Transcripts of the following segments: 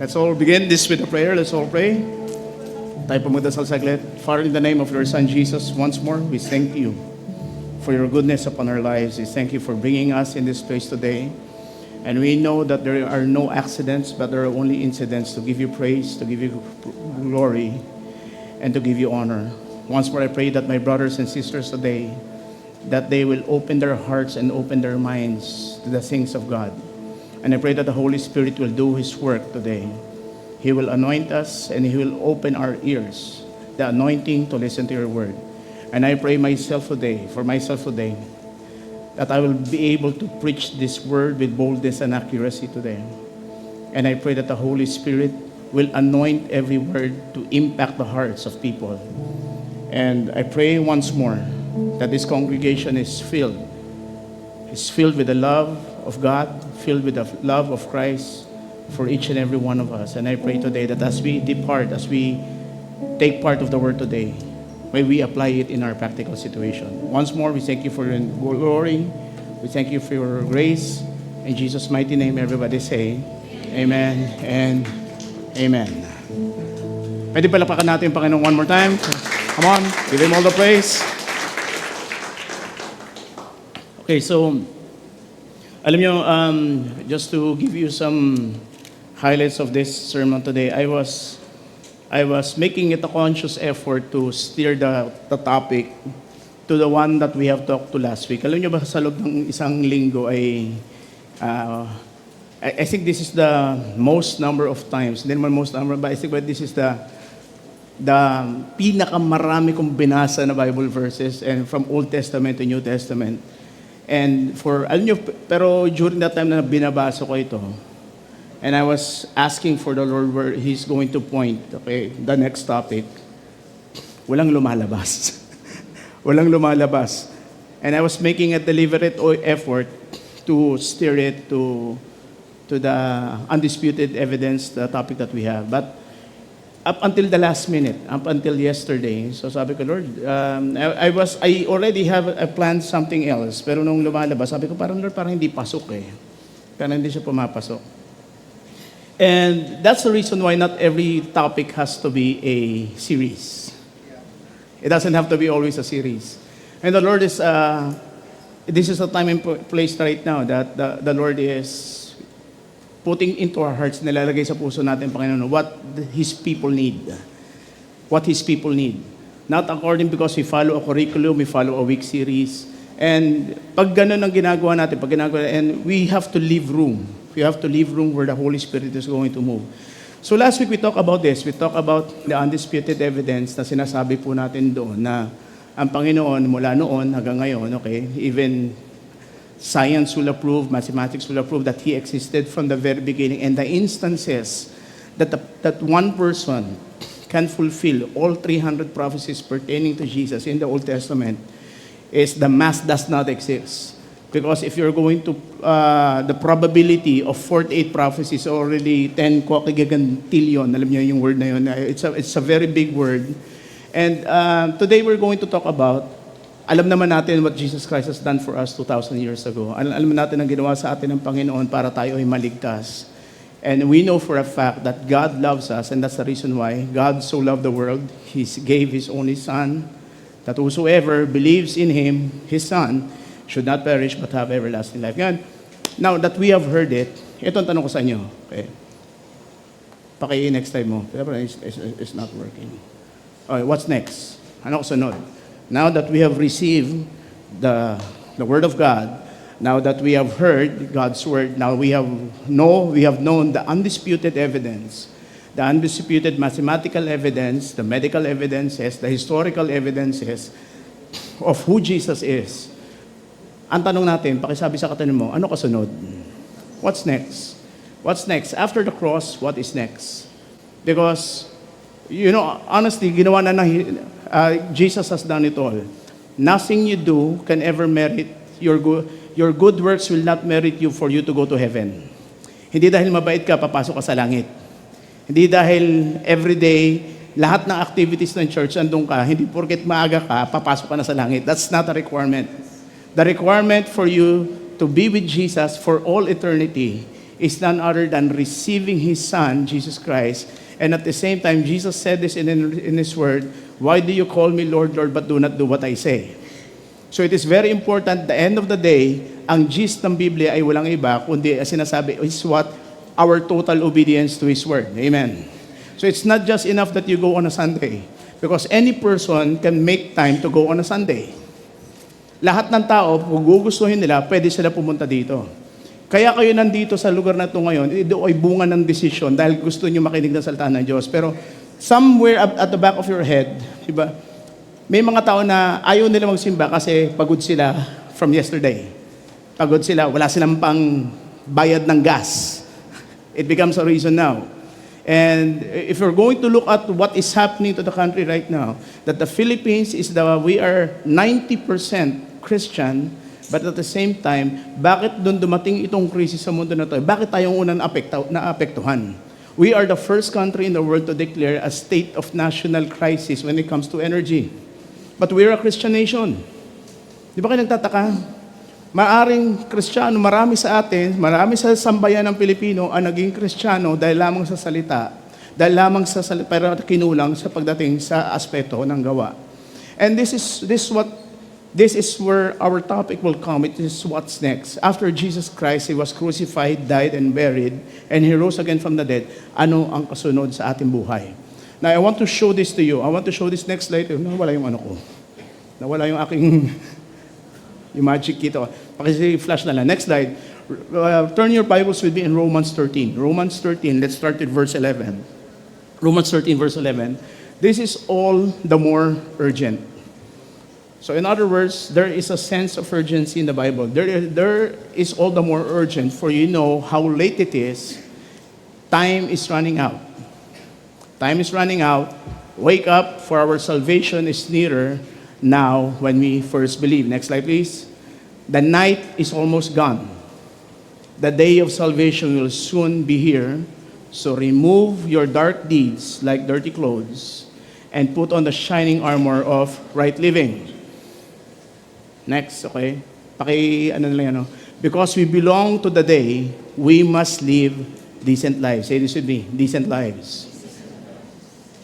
Let's all begin this with a prayer. Let's all pray. Tayo po magdasal saglit. Father, in the name of your Son Jesus, once more, we thank you for your goodness upon our lives. We thank you for bringing us in this place today. And we know that there are no accidents, but there are only incidents to give you praise, to give you glory, and to give you honor. Once more, I pray that my brothers and sisters today, that they will open their hearts and open their minds to the things of God. And I pray that the Holy Spirit will do His work today. He will anoint us and He will open our ears, the anointing to listen to your word. And I pray for myself today, that I will be able to preach this word with boldness and accuracy today. And I pray that the Holy Spirit will anoint every word to impact the hearts of people. And I pray once more that this congregation is filled with the love of God, filled with the love of Christ for each and every one of us. And I pray today that as we depart, as we take part of the word today, may we apply it in our practical situation. Once more, we thank you for your glory. We thank you for your grace. In Jesus' mighty name, everybody say, Amen and Amen. Pwede palapakan natin yung Panginoon one more time. Come on, give Him all the praise. Okay, so, alam nyo, just to give you some highlights of this sermon today, I was making it a conscious effort to steer the topic to the one that we have talked to last week. Alam nyo ba, sa loob ng isang linggo ay, I think this is the most number of times, hindi naman most number, but I think this is the pinakamarami kong binasa na Bible verses, and from Old Testament to New Testament. And alam nyo, pero during that time na binabasa ko ito, and I was asking for the Lord where He's going to point, okay, the next topic, walang lumalabas. Walang lumalabas. And I was making a deliberate effort to steer it to the undisputed evidence, the topic that we have. But up until the last minute, up until yesterday, so sabi ko, Lord, I already have planned something else, pero nung lumalabas, sabi ko, parang Lord, parang hindi pasok eh. Parang hindi siya pumapasok. And that's the reason why not every topic has to be a series. It doesn't have to be always a series. And the Lord is, this is the time and place right now that the Lord is putting into our hearts, nilalagay sa puso natin, Panginoon, what His people need. What His people need. Not according because we follow a curriculum, we follow a week series. And pag ganun ang ginagawa natin, and we have to leave room. We have to leave room where the Holy Spirit is going to move. So last week we talked about this. We talked about the undisputed evidence na sinasabi po natin doon na ang Panginoon mula noon hanggang ngayon, okay, even science will approve, mathematics will approve that He existed from the very beginning. And the instances that one person can fulfill all 300 prophecies pertaining to Jesus in the Old Testament is the math does not exist. Because if you're going to, the probability of 48 prophecies already 10 quadrillion, alam niyo yung word na yun, it's a very big word. And today we're going to talk about, alam naman natin what Jesus Christ has done for us 2,000 years ago. Alam natin ang ginawa sa atin ng Panginoon para tayo ay maligtas. And we know for a fact that God loves us, and that's the reason why God so loved the world, He gave His only Son, that whosoever believes in Him, His Son, should not perish but have everlasting life. Ngayon, now that we have heard it, ito ang tanong ko sa inyo. Okay. Next time mo. It's not working. Okay, what's next? Ano ko sunod? Now that we have received the Word of God, now that we have heard God's Word, now we have known the undisputed evidence, the undisputed mathematical evidence, the medical evidences, the historical evidences of who Jesus is. Ang tanong natin, pakisabi sa katanin mo, ano kasunod? What's next? What's next? After the cross, what is next? Because, honestly, ginawa na Jesus has done it all. Nothing you do can ever merit your good works will not merit you for you to go to heaven. Hindi dahil mabait ka, papasok ka sa langit. Hindi dahil everyday, lahat ng activities ng church, andun ka, hindi porket maaga ka, papasok ka na sa langit. That's not a requirement. The requirement for you to be with Jesus for all eternity is none other than receiving His Son, Jesus Christ. And at the same time, Jesus said this in His word, "Why do you call me Lord, Lord, but do not do what I say?" So it is very important, the end of the day, ang gist ng Biblia ay walang iba, kundi sinasabi is what? Our total obedience to His word. Amen. So it's not just enough that you go on a Sunday, because any person can make time to go on a Sunday. Lahat ng tao, kung gugustuhin nila, pwede sila pumunta dito. Kaya kayo nandito sa lugar na ito ngayon, ito ay bunga ng desisyon dahil gusto nyo makinig ng salita ng Diyos. Pero somewhere at the back of your head, diba, may mga tao na ayaw nila magsimba kasi pagod sila from yesterday. Pagod sila, wala silang pang bayad ng gas. It becomes a reason now. And if you're going to look at what is happening to the country right now, that the Philippines we are 90% Christian, but at the same time, bakit doon dumating itong krisis sa mundo na to? Bakit tayong unang naapektuhan? We are the first country in the world to declare a state of national crisis when it comes to energy. But we're a Christian nation. Di ba kayo nagtataka? Maaring Kristiyano, marami sa atin, marami sa sambayan ng Pilipino ang naging Kristiyano dahil lamang sa salita. Dahil lamang sa salita, pero kinulang sa pagdating sa aspeto ng gawa. And this is where our topic will come. It is what's next. After Jesus Christ, He was crucified, died, and buried, and He rose again from the dead. Ano ang kasunod sa ating buhay? Now, I want to show this to you. I want to show this next slide. Nawala yung ano ko. Nawala yung aking yung magic dito. Paki-flash na lang. Next slide. Turn your Bibles with me in Romans 13. Romans 13, let's start at verse 11. Romans 13, verse 11. This is all the more urgent. So in other words, there is a sense of urgency in the Bible. There is all the more urgent, for you know how late it is. Time is running out. Time is running out. Wake up, for our salvation is nearer now when we first believe. Next slide, please. The night is almost gone. The day of salvation will soon be here. So remove your dark deeds like dirty clothes and put on the shining armor of right living. Next, okay? Because we belong to the day, we must live decent lives. Say this with me, decent lives.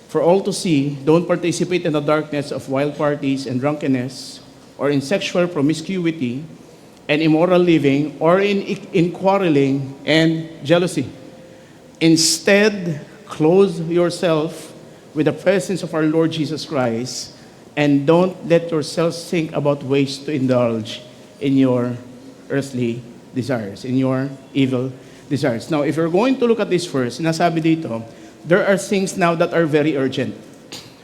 For all to see, don't participate in the darkness of wild parties and drunkenness, or in sexual promiscuity and immoral living, or in quarreling and jealousy. Instead, clothe yourself with the presence of our Lord Jesus Christ, and don't let yourselves think about ways to indulge in your earthly desires, in your evil desires. Now, if you're going to look at this verse, sinasabi dito, there are things now that are very urgent.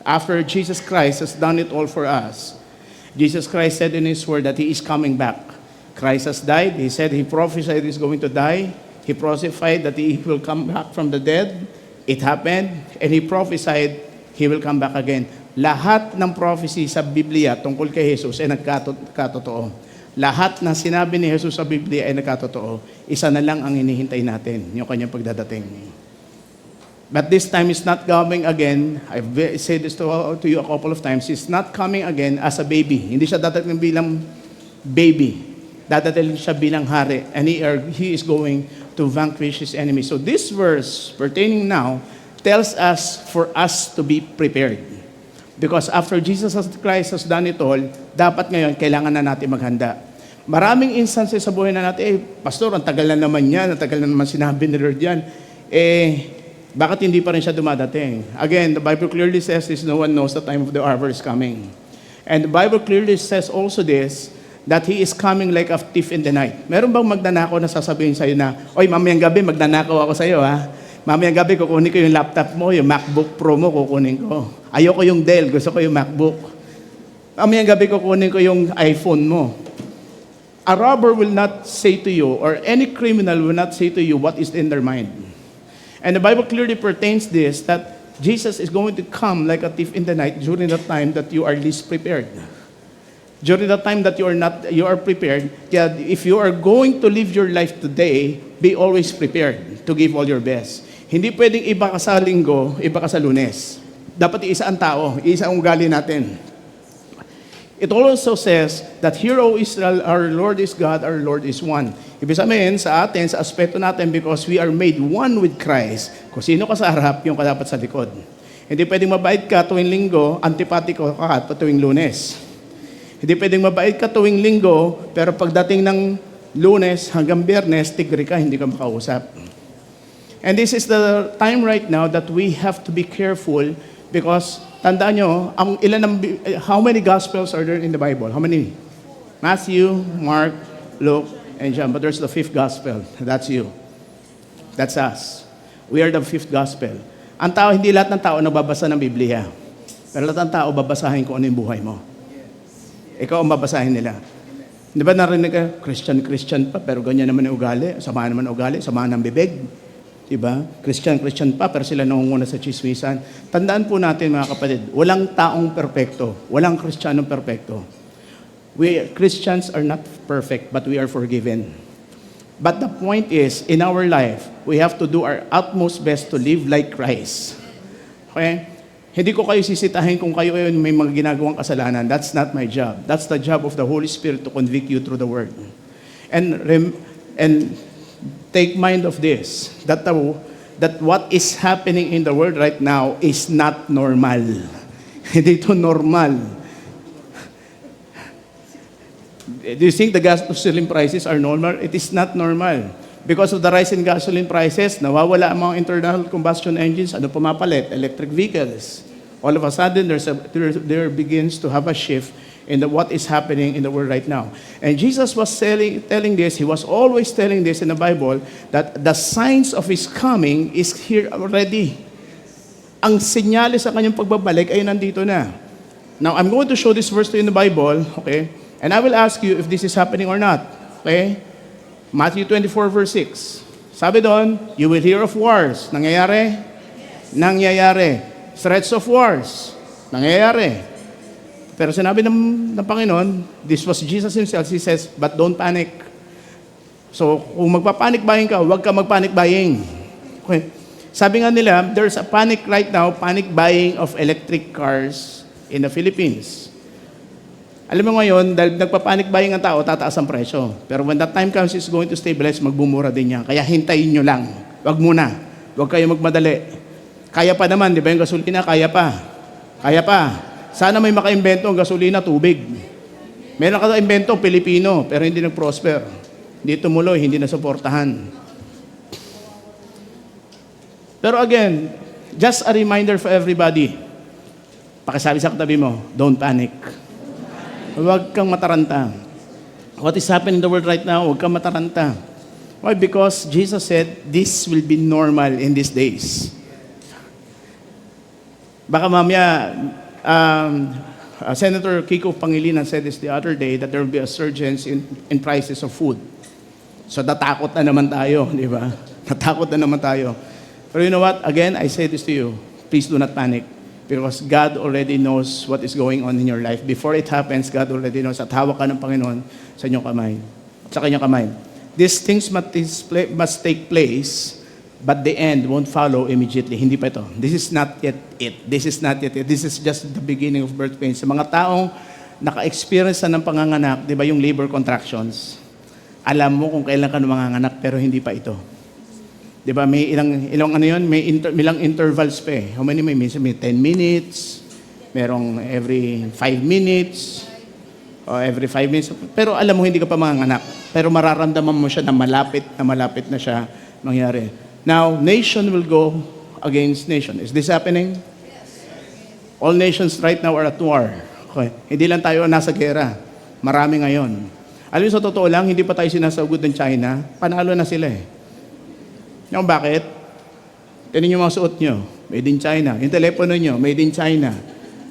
After Jesus Christ has done it all for us, Jesus Christ said in His word that He is coming back. Christ has died. He said He prophesied He's going to die. He prophesied that He will come back from the dead. It happened. And He prophesied He will come back again. Lahat ng prophecy sa Biblia tungkol kay Jesus ay nagkatotoo. Lahat na sinabi ni Jesus sa Biblia ay nagkatotoo. Isa na lang ang hinihintay natin, yung kanyang pagdadating. But this time is not coming again. I've said this to you a couple of times. It's not coming again as a baby. Hindi siya dadating bilang baby. Dadating siya bilang hari. And he is going to vanquish his enemy. So this verse pertaining now tells us for us to be prepared. Because after Jesus Christ has done it all, dapat ngayon kailangan na natin maghanda. Maraming instances sa buhay na natin, Pastor, ang tagal na naman yan, ang tagal na naman sinabi ni Lord yan. Bakit hindi pa rin siya dumadating? Again, the Bible clearly says this, no one knows the time of the hour is coming. And the Bible clearly says also this, that He is coming like a thief in the night. Meron bang magnanakaw na sasabihin sa'yo na, oy, mamayang gabi, magnanakaw ako sa'yo, ha? Mamayang gabi, kukunin ko yung laptop mo, yung MacBook Pro mo, kukunin ko. Ayoko yung Dell, gusto ko yung MacBook. Mamayang gabi, kukunin ko yung iPhone mo. A robber will not say to you, or any criminal will not say to you what is in their mind. And the Bible clearly pertains this, that Jesus is going to come like a thief in the night during the time that you are least prepared. During the time that you are prepared, kaya if you are going to live your life today, be always prepared to give all your best. Hindi pwedeng iba ka sa Linggo, iba ka sa Lunes. Dapat iisa ang tao, iisa ang ugali natin. It also says that, "Hear, O Israel, our Lord is God, our Lord is one." Ibig sabihin sa atin, sa aspeto natin, because we are made one with Christ. Kung sino ka sa harap, yung ka dapat sa likod. Hindi pwedeng mabait ka tuwing linggo, antipatiko ka tuwing Lunes. Hindi pwedeng mabait ka tuwing linggo, pero pagdating ng Lunes hanggang Biyernes, tigri ka, hindi ka makausap. And this is the time right now that we have to be careful because tandaan nyo, how many Gospels are there in the Bible? How many? Matthew, Mark, Luke, and John. But there's the fifth Gospel. That's you. That's us. We are the fifth Gospel. Ang tao, hindi lahat ng tao nagbabasa ng Biblia. Pero lahat ng tao, babasahin kung ano yung buhay mo. Ikaw ang babasahin nila. Di ba narinig ka, Christian pa, pero ganyan naman yung ugali. Sama naman ugali, sama ng bibig. Diba? Christian pa, pero sila nangunguna sa chismisan. Tandaan po natin mga kapatid, walang taong perpekto. Walang Kristiyanong perpekto. We Christians are not perfect, but we are forgiven. But the point is, in our life, we have to do our utmost best to live like Christ. Okay? Hindi ko kayo sisitahin kung kayo ay may mga ginagawang kasalanan. That's not my job. That's the job of the Holy Spirit to convict you through the Word. And take mind of this, that what is happening in the world right now is not normal. Hindi ito normal. Do you think the gasoline prices are normal? It is not normal. Because of the rise in gasoline prices, nawawala ang mga internal combustion engines, ano pumapalit? Electric vehicles. All of a sudden, there begins to have a shift in what is happening in the world right now. And Jesus was telling this, he was always telling this in the Bible, that the signs of His coming is here already. Ang senyales sa kanyang pagbabalik ay nandito na. Now, I'm going to show this verse to you in the Bible, okay? And I will ask you if this is happening or not, okay? Matthew 24 verse 6. Sabi doon, you will hear of wars. Nangyayari? Nangyayari. Threats of wars. Nangyayari. Pero sinabi ng Panginoon, this was Jesus Himself, He says, but don't panic. So, kung magpa-panic buying ka, huwag ka mag-panic buying. Okay. Sabi nga nila, there's a panic right now, panic buying of electric cars in the Philippines. Alam mo ngayon, dahil nagpa-panic buying ang tao, tataas ang presyo. Pero when that time comes, it's going to stabilize, magbumura din yan. Kaya hintayin nyo lang. Huwag muna. Huwag kayo magmadali. Kaya pa naman, di ba yung gasolina? Kaya pa. Kaya pa. Sana may maka-invento ang gasolina, tubig. Meron ka-invento, Pilipino, pero hindi nag-prosper. Hindi tumuloy, hindi nasuportahan. Pero again, just a reminder for everybody. Pakisabi sa katabi mo, don't panic. Huwag kang mataranta. What is happening in the world right now, huwag kang mataranta. Why? Because Jesus said, this will be normal in these days. Baka mamaya, Senator Kiko Pangilinan said this the other day that there will be a surge in prices of food. So natakot na naman tayo, di ba? Natakot na naman tayo. Pero you know what? Again, I say this to you. Please do not panic. Because God already knows what is going on in your life. Before it happens, God already knows at hawak ka ng Panginoon sa inyong kamay. Sa kanyang kamay. These things must take place, but the end won't follow immediately. Hindi pa ito. This is not yet it. This is not yet it. This is just the beginning of birth pains. Sa mga taong naka-experience na ng panganganak, di ba yung labor contractions, alam mo kung kailan ka manganganak, pero hindi pa ito. Di ba, may ilang ano yun, may ilang intervals pa eh. How many may? Minsan may 10 minutes, merong every 5 minutes, o every 5 minutes. Pero alam mo, hindi ka pa manganganak. Pero mararamdaman mo siya na malapit na siya mangyari. Now, nation will go against nation. Is this happening? All nations right now are at war. Okay. Hindi lang tayo nasa gera. Marami ngayon. Alam mo, sa totoo lang, hindi pa tayo sinasagod ng China. Panalo na sila eh. Yung bakit? Tinan yung mga suot nyo. Made in China. Yung telepono nyo, made in China.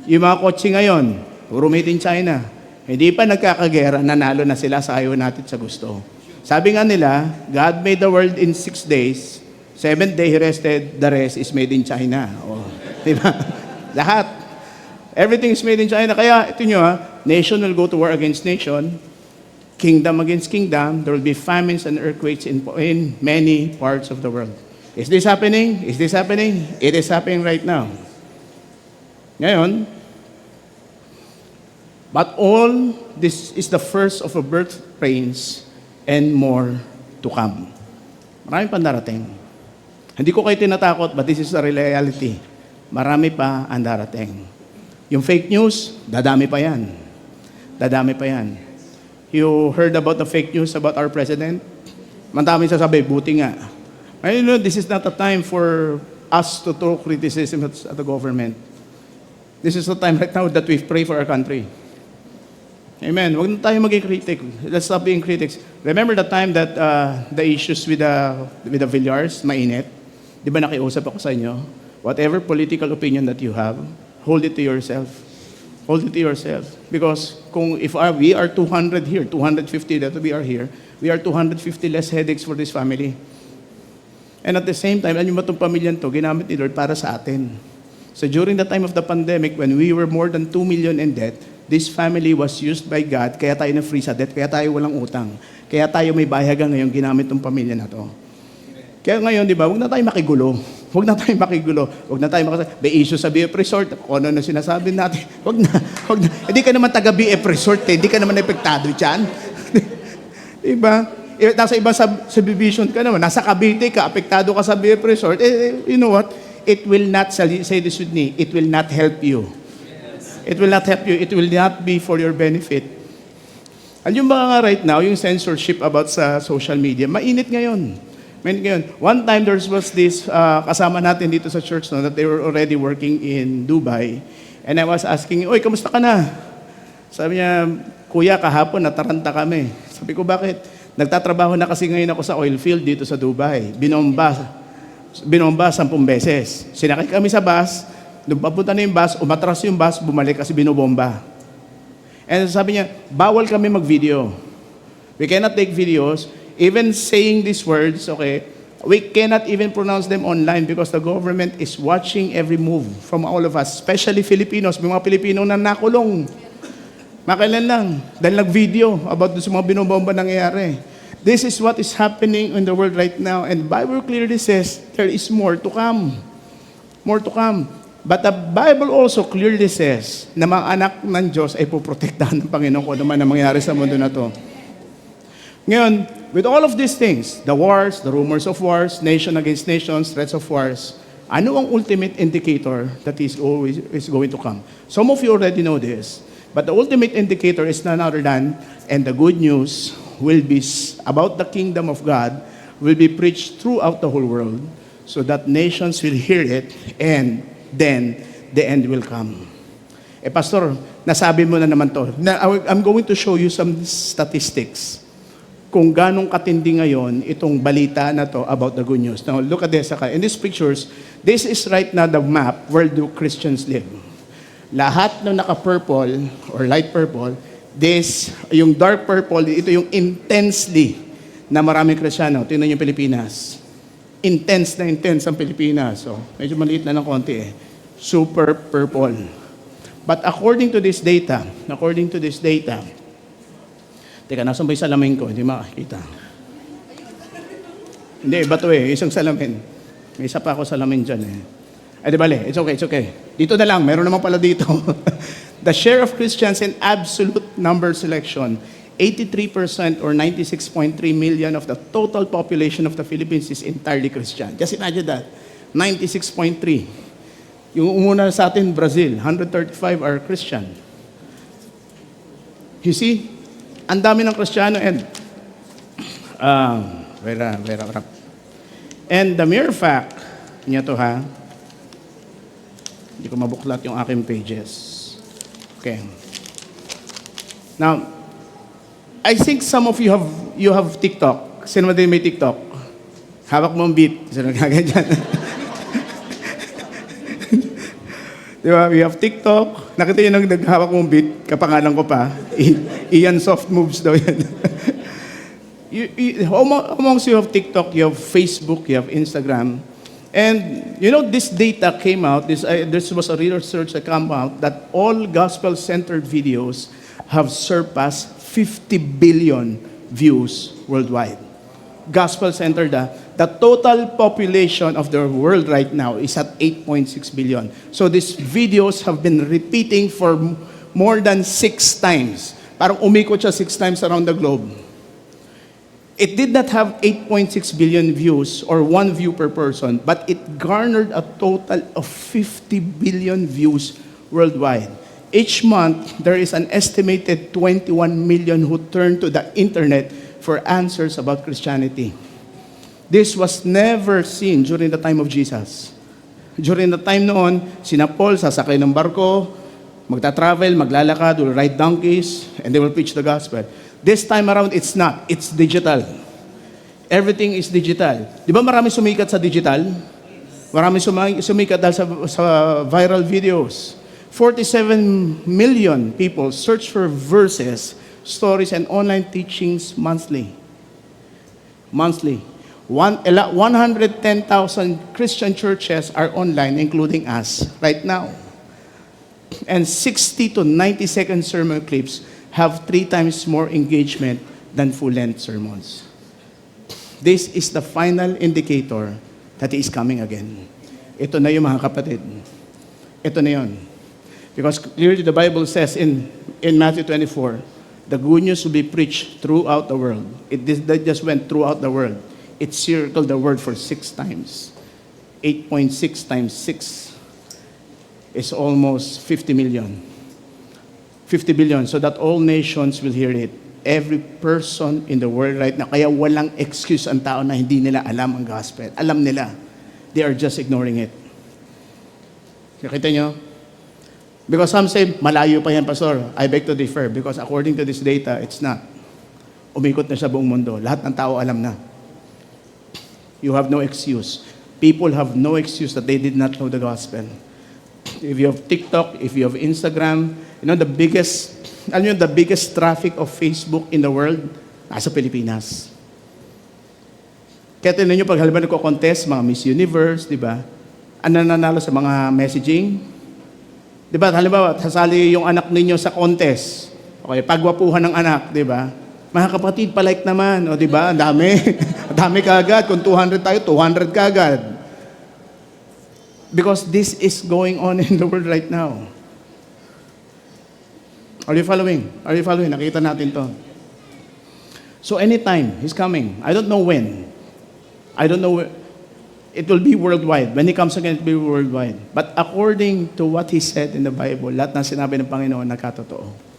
Yung mga kotse ngayon, puro made in China. Hindi pa nagkakagera, nanalo na sila sa ayaw natin sa gusto. Sabi nga nila, God made the world in 6 days. 7th day He rested, the rest is made in China. Oh, diba? Lahat. Everything is made in China. Kaya, ito nyo nation will go to war against nation, kingdom against kingdom, there will be famines and earthquakes in many parts of the world. Is this happening? Is this happening? It is happening right now. Ngayon, But all this is the first of a birth pains and more to come. Maraming pa darating. Hindi ko kayo tinatakot, but this is the reality. Marami pa ang darating. Yung fake news, dadami pa yan. Dadami pa yan. You heard about the fake news about our president? Mandami sasabi, buti nga. I know this is not a time for us to throw criticism at the government. This is the time right now that we pray for our country. Amen. Huwag na tayo maging critic. Let's stop being critics. Remember the time that the issues with the Villars, mainit? Di ba nakiusap ako sa inyo? Whatever political opinion that you have, hold it to yourself. Hold it to yourself. Because we are 200 here, 250 that we are here, we are 250 less headaches for this family. And at the same time, alam nyo ba itong pamilyan to, ginamit ni Lord para sa atin. So during the time of the pandemic, when we were more than 2 million in debt, this family was used by God, kaya tayo na-free sa debt, kaya tayo walang utang. Kaya tayo may bahaga ngayon ginamit ng pamilya na to. Kaya ngayon, di ba, huwag na tayo makigulo. Huwag na tayo makigulo. Huwag na tayo makasabi, may issue sa BF Resort, kung ano na sinasabi natin. Huwag na. Hindi ka naman taga BF Resort, hindi ka naman epektado dyan. Di ba? Nasa ibang subdivision ka naman, nasa Cavite ka, apektado ka sa BF Resort, you know what? It will not, say this with me, it will not help you. It will not help you. It will not be for your benefit. At yung mga right now, yung censorship about sa social media, mainit ngayon. Mainit ngayon. One time, there was this, kasama natin dito sa church, no, that they were already working in Dubai. And I was asking, oy, kamusta ka na? Sabi niya, kuya, kahapon, nataranta kami. Sabi ko, bakit? Nagtatrabaho na kasi ngayon ako sa oil field dito sa Dubai. Binomba 10 beses. Sinakay kami sa bus, nung papunta na yung bus, umatras yung bus, bumalik kasi binobomba. And sabi niya, bawal kami mag-video. We cannot take videos. Even saying these words, okay, we cannot even pronounce them online because the government is watching every move from all of us, especially Filipinos. May mga Pilipino na nakulong. Makailan lang, dahil nag-video about sa mga binobomba nangyayari. This is what is happening in the world right now. And the Bible clearly says, there is more to come. More to come. But the Bible also clearly says na mga anak ng Diyos ay puprotektahan ng Panginoon kung ano man ang mangyayari sa mundo na to. Ngayon, with all of these things, the wars, the rumors of wars, nation against nations, threats of wars, ano ang ultimate indicator that is going to come? Some of you already know this, but the ultimate indicator is none other than, and the good news will be about the kingdom of God will be preached throughout the whole world so that nations will hear it and then the end will come. Pastor, nasabi mo na naman to. I'm going to show you some statistics kung ganong katindi ngayon itong balita na to about the good news. Now, look at this. In these pictures, this is right now the map where do Christians live. Lahat ng naka-purple or light purple, yung dark purple, ito yung intensely na maraming Kristiyano. Tingnan yung Pilipinas. Intense na intense ang Pilipinas. So, medyo maliit na ng konti eh. Super purple. But according to this data, teka, nasan ba yung salamin ko? Hindi makakita. Hindi, iba to eh. Isang salamin. May isa pa ako salamin dyan eh. Ay, di bale, it's okay. Dito na lang, meron naman pala dito. The share of Christians in absolute number selection, 83% or 96.3 million of the total population of the Philippines is entirely Christian. Just imagine that. 96.3. Yung umuna sa atin, Brazil, 135 are Christian. You see, ang dami ng Kristiyano and and the mere fact niya to ha, hindi ko mabuklat yung aking pages. Okay. Now, I think some of you have TikTok. Sino ba din may TikTok? Hawak mo ang beat. Sino nagaganyan? Di ba? We have TikTok. Nakita yun ang naghawak mong beat. Kapangalan ko pa. Ian Soft Moves daw yan. Amongst you have TikTok, you have Facebook, you have Instagram. And you know, this data came out, this was a research that came out that all gospel-centered videos have surpassed 50 billion views worldwide. Gospel-centered, the total population of the world right now is at 8.6 billion. So these videos have been repeating for more than 6 times. Parang umikot siya 6 times around the globe. It did not have 8.6 billion views or 1 view per person, but it garnered a total of 50 billion views worldwide. Each month, there is an estimated 21 million who turn to the internet for answers about Christianity. This was never seen during the time of Jesus. During the time noon, sina Paul sasakay ng barko, magta-travel, maglalakad, will ride donkeys, and they will preach the gospel. This time around, it's not. It's digital. Everything is digital. Di ba marami sumikat sa digital? Marami sumikat dahil sa viral videos. 47 million people search for verses, stories, and online teachings monthly. 110,000 Christian churches are online, including us, right now. And 60 to 90-second sermon clips have 3 times more engagement than full-length sermons. This is the final indicator that He is coming again. Ito na yung mga kapatid. Ito na yun. Because clearly the Bible says in Matthew 24, the good news will be preached throughout the world. That just went throughout the world. It circled the word for 6 times. 8.6 times 6 is almost 50 million. 50 billion, so that all nations will hear it. Every person in the world right now. Kaya walang excuse ang tao na hindi nila alam ang gospel. Alam nila. They are just ignoring it. Nakita nyo? Because some say, malayo pa yan, Pastor. I beg to differ. Because according to this data, it's not. Umikot na sa buong mundo. Lahat ng tao alam na. You have no excuse. People have no excuse that they did not know the gospel. If you have TikTok, if you have Instagram, you know the biggest traffic of Facebook in the world, nasa Pilipinas. Kaya tinan nyo, pag halimbawa nagko-contest, mga Miss Universe, di ba? Ano nanalo sa mga messaging? Di ba, halimbawa, sasali yung anak ninyo sa contest. Okay, pagwapuhan ng anak, di ba? Mga kapatid, palike naman, o di ba? Ang dami. Ang dami kaagad. Kung 200 tayo, 200 kaagad. Because this is going on in the world right now. Are you following? Are you following? Nakita natin to. So anytime, He's coming. I don't know when. I don't know. It will be worldwide. When He comes again, it will be worldwide. But according to what He said in the Bible, lahat ng sinabi ng Panginoon nagkatotoo.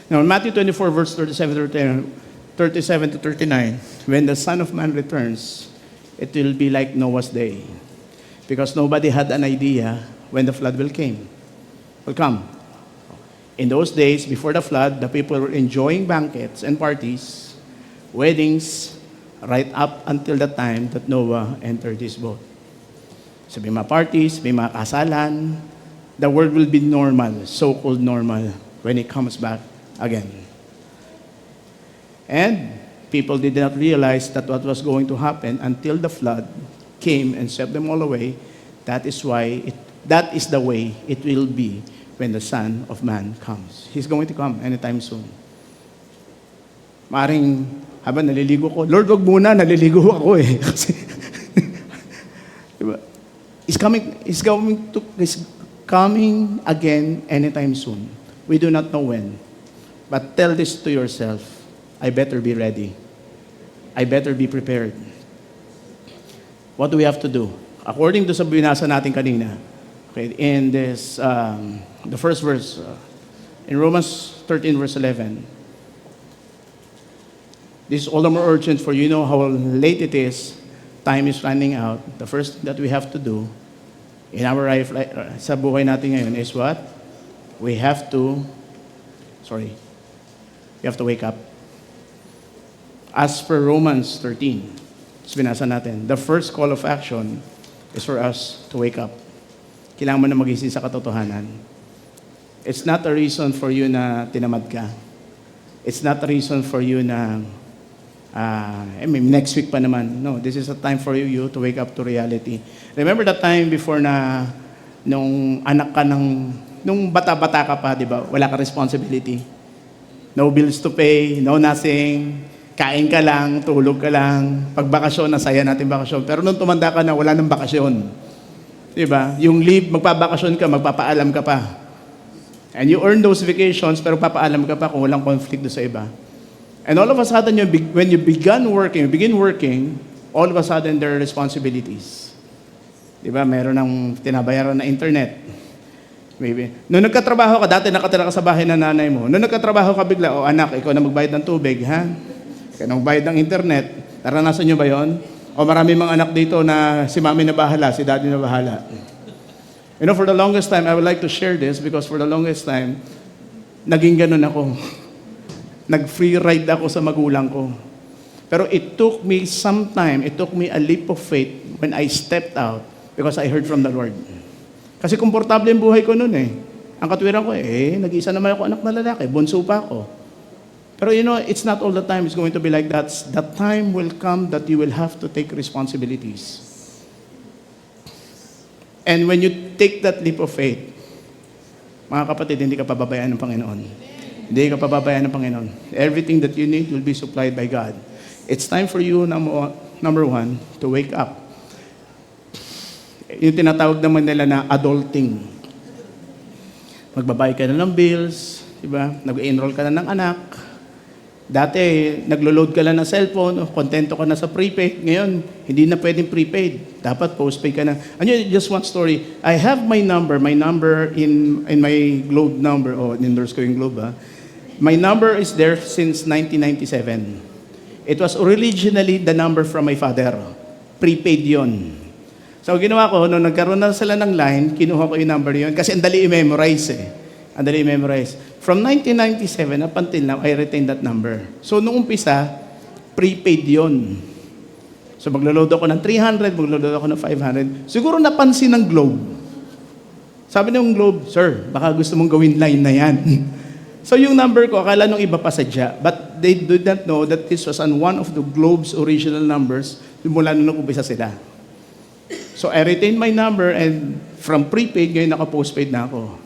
Now, in Matthew 24, verse 37 to 39, when the Son of Man returns, it will be like Noah's day. Because nobody had an idea when the flood will come. In those days, before the flood, the people were enjoying banquets and parties, weddings, right up until the time that Noah entered his boat. So may mga parties, may mga kasalan, the world will be normal, so-called normal, when He comes back again. And people did not realize that what was going to happen until the flood came and swept them all away. That is the way it will be when the Son of Man comes. He's going to come anytime soon. Maring, habang naliligo ko, Lord, wag muna, naliligo ako eh. Kasi, diba? He's coming again anytime soon. We do not know when. But tell this to yourself, I better be ready. I better be prepared. What do we have to do? According to sa binasa natin kanina, okay, in this, the first verse, in Romans 13, verse 11, this is all the more urgent for you know how late it is, time is running out. The first thing that we have to do in our life, sa buhay natin ngayon is what? We have to wake up. As per Romans 13, binasa natin, the first call of action is for us to wake up. Kailangan mo na magising sa katotohanan. It's not a reason for you na tinamad ka. It's not a reason for you na next week pa naman. No, this is a time for you to wake up to reality. Remember that time before na nung bata-bata ka pa, di ba? Wala ka responsibility. No bills to pay, no nothing. Kain ka lang, tulog ka lang. Pag bakasyon, nasaya natin bakasyon. Pero nung tumanda ka na, wala nang bakasyon. Diba? Yung leave, magpabakasyon ka, magpapaalam ka pa. And you earn those vacations, pero papaalam ka pa kung walang conflict doon sa iba. And all of a sudden, when you begin working, all of a sudden, there are responsibilities. Di ba? Meron ng tinabayaran na internet. Maybe. Noong nagkatrabaho ka, dati nakatira ka sa bahay ng nanay mo. Noong nagkatrabaho ka bigla, anak, ikaw na magbayad ng tubig, ha? Ikaw na magbayad ng internet. Naranasan nyo ba yon? O marami mga anak dito na si mami na bahala, si daddy na bahala. You know, for the longest time, I would like to share this because for the longest time, naging ganun ako. Nag-free ride ako sa magulang ko. Pero it took me some time, it took me a leap of faith when I stepped out because I heard from the Lord. Kasi komportable yung buhay ko noon eh. Ang katwiran ko nag-isa naman ako anak na lalaki, bunso pa ako. Pero you know, it's not all the time it's going to be like that. That time will come that you will have to take responsibilities. And when you take that leap of faith, mga kapatid, hindi ka pababayaan ng Panginoon. Hindi ka pababayaan ng Panginoon. Everything that you need will be supplied by God. It's time for you, number one, to wake up. Yung tinatawag naman nila na adulting. Magbabayad ka na ng bills, diba? Nag-enroll ka na ng anak. Dati, naglo-load ka lang ng cellphone, kontento ka na sa prepaid. Ngayon, hindi na pwedeng prepaid. Dapat postpaid ka na. And just one story. I have my number in my Globe number. Endorse ko yung Globe, ha? My number is there since 1997. It was originally the number from my father. Prepaid yon. So, ginawa ko, nung nagkaroon na sila ng line, kinuha ko yung number yon kasi ang dali i-memorize eh. Ang dali i-memorize. From 1997 up until now, I retained that number. So, nung umpisa, prepaid yon. So, magloload ako ng 300, magloload ako ng 500. Siguro napansin ng Globe. Sabi ng Globe, sir, baka gusto mong gawin line na yan. So, yung number ko, akala nung iba pa sadya. But they did not know that this was on one of the Globe's original numbers mula nung nag-umpisa sila. So, I retained my number and from prepaid, ngayon naka-postpaid na ako.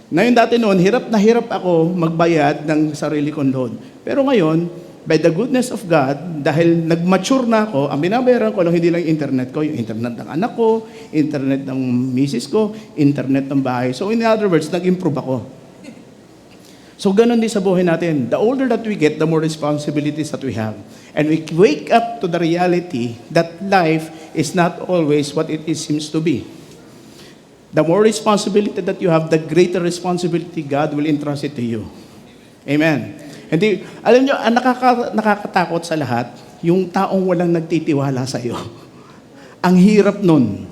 Ngayon dati noon, hirap na hirap ako magbayad ng sarili kong load. Pero ngayon, by the goodness of God, dahil nag-mature na ako, ang binabayaran ko lang hindi lang internet ko, yung internet ng anak ko, internet ng misis ko, internet ng bahay. So, in other words, nag-improve ako. So, ganun din sa buhay natin. The older that we get, the more responsibilities that we have. And we wake up to the reality that life is not always what it seems to be. The more responsibility that you have, the greater responsibility God will entrust it to you. Amen. Hindi, alam nyo, ang nakakatakot sa lahat, yung taong walang nagtitiwala sa iyo. Ang hirap nun.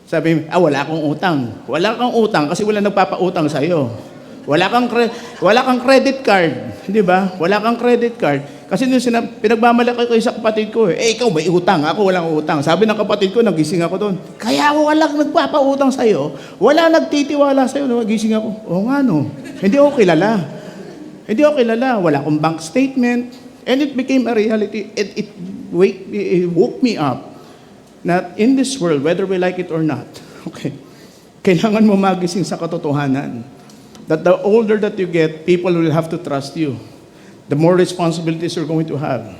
Sabi, wala akong utang. Wala kang utang kasi wala nagpapautang sa iyo. Wala kang credit card, di ba? Wala kang credit card. Kasi nung pinagmamalaki ko sa kapatid ko, ikaw may utang, ako walang utang. Sabi ng kapatid ko, nagising ako doon. Kaya walang nagpapautang sa'yo, wala nagtitiwala sa'yo, nagising ako. Oo nga no, hindi ako kilala. Hindi ako kilala, wala akong bank statement. And it became a reality. It woke me up that in this world, whether we like it or not, okay, kailangan mo magising sa katotohanan. That the older that you get, people will have to trust you. The more responsibilities you're going to have.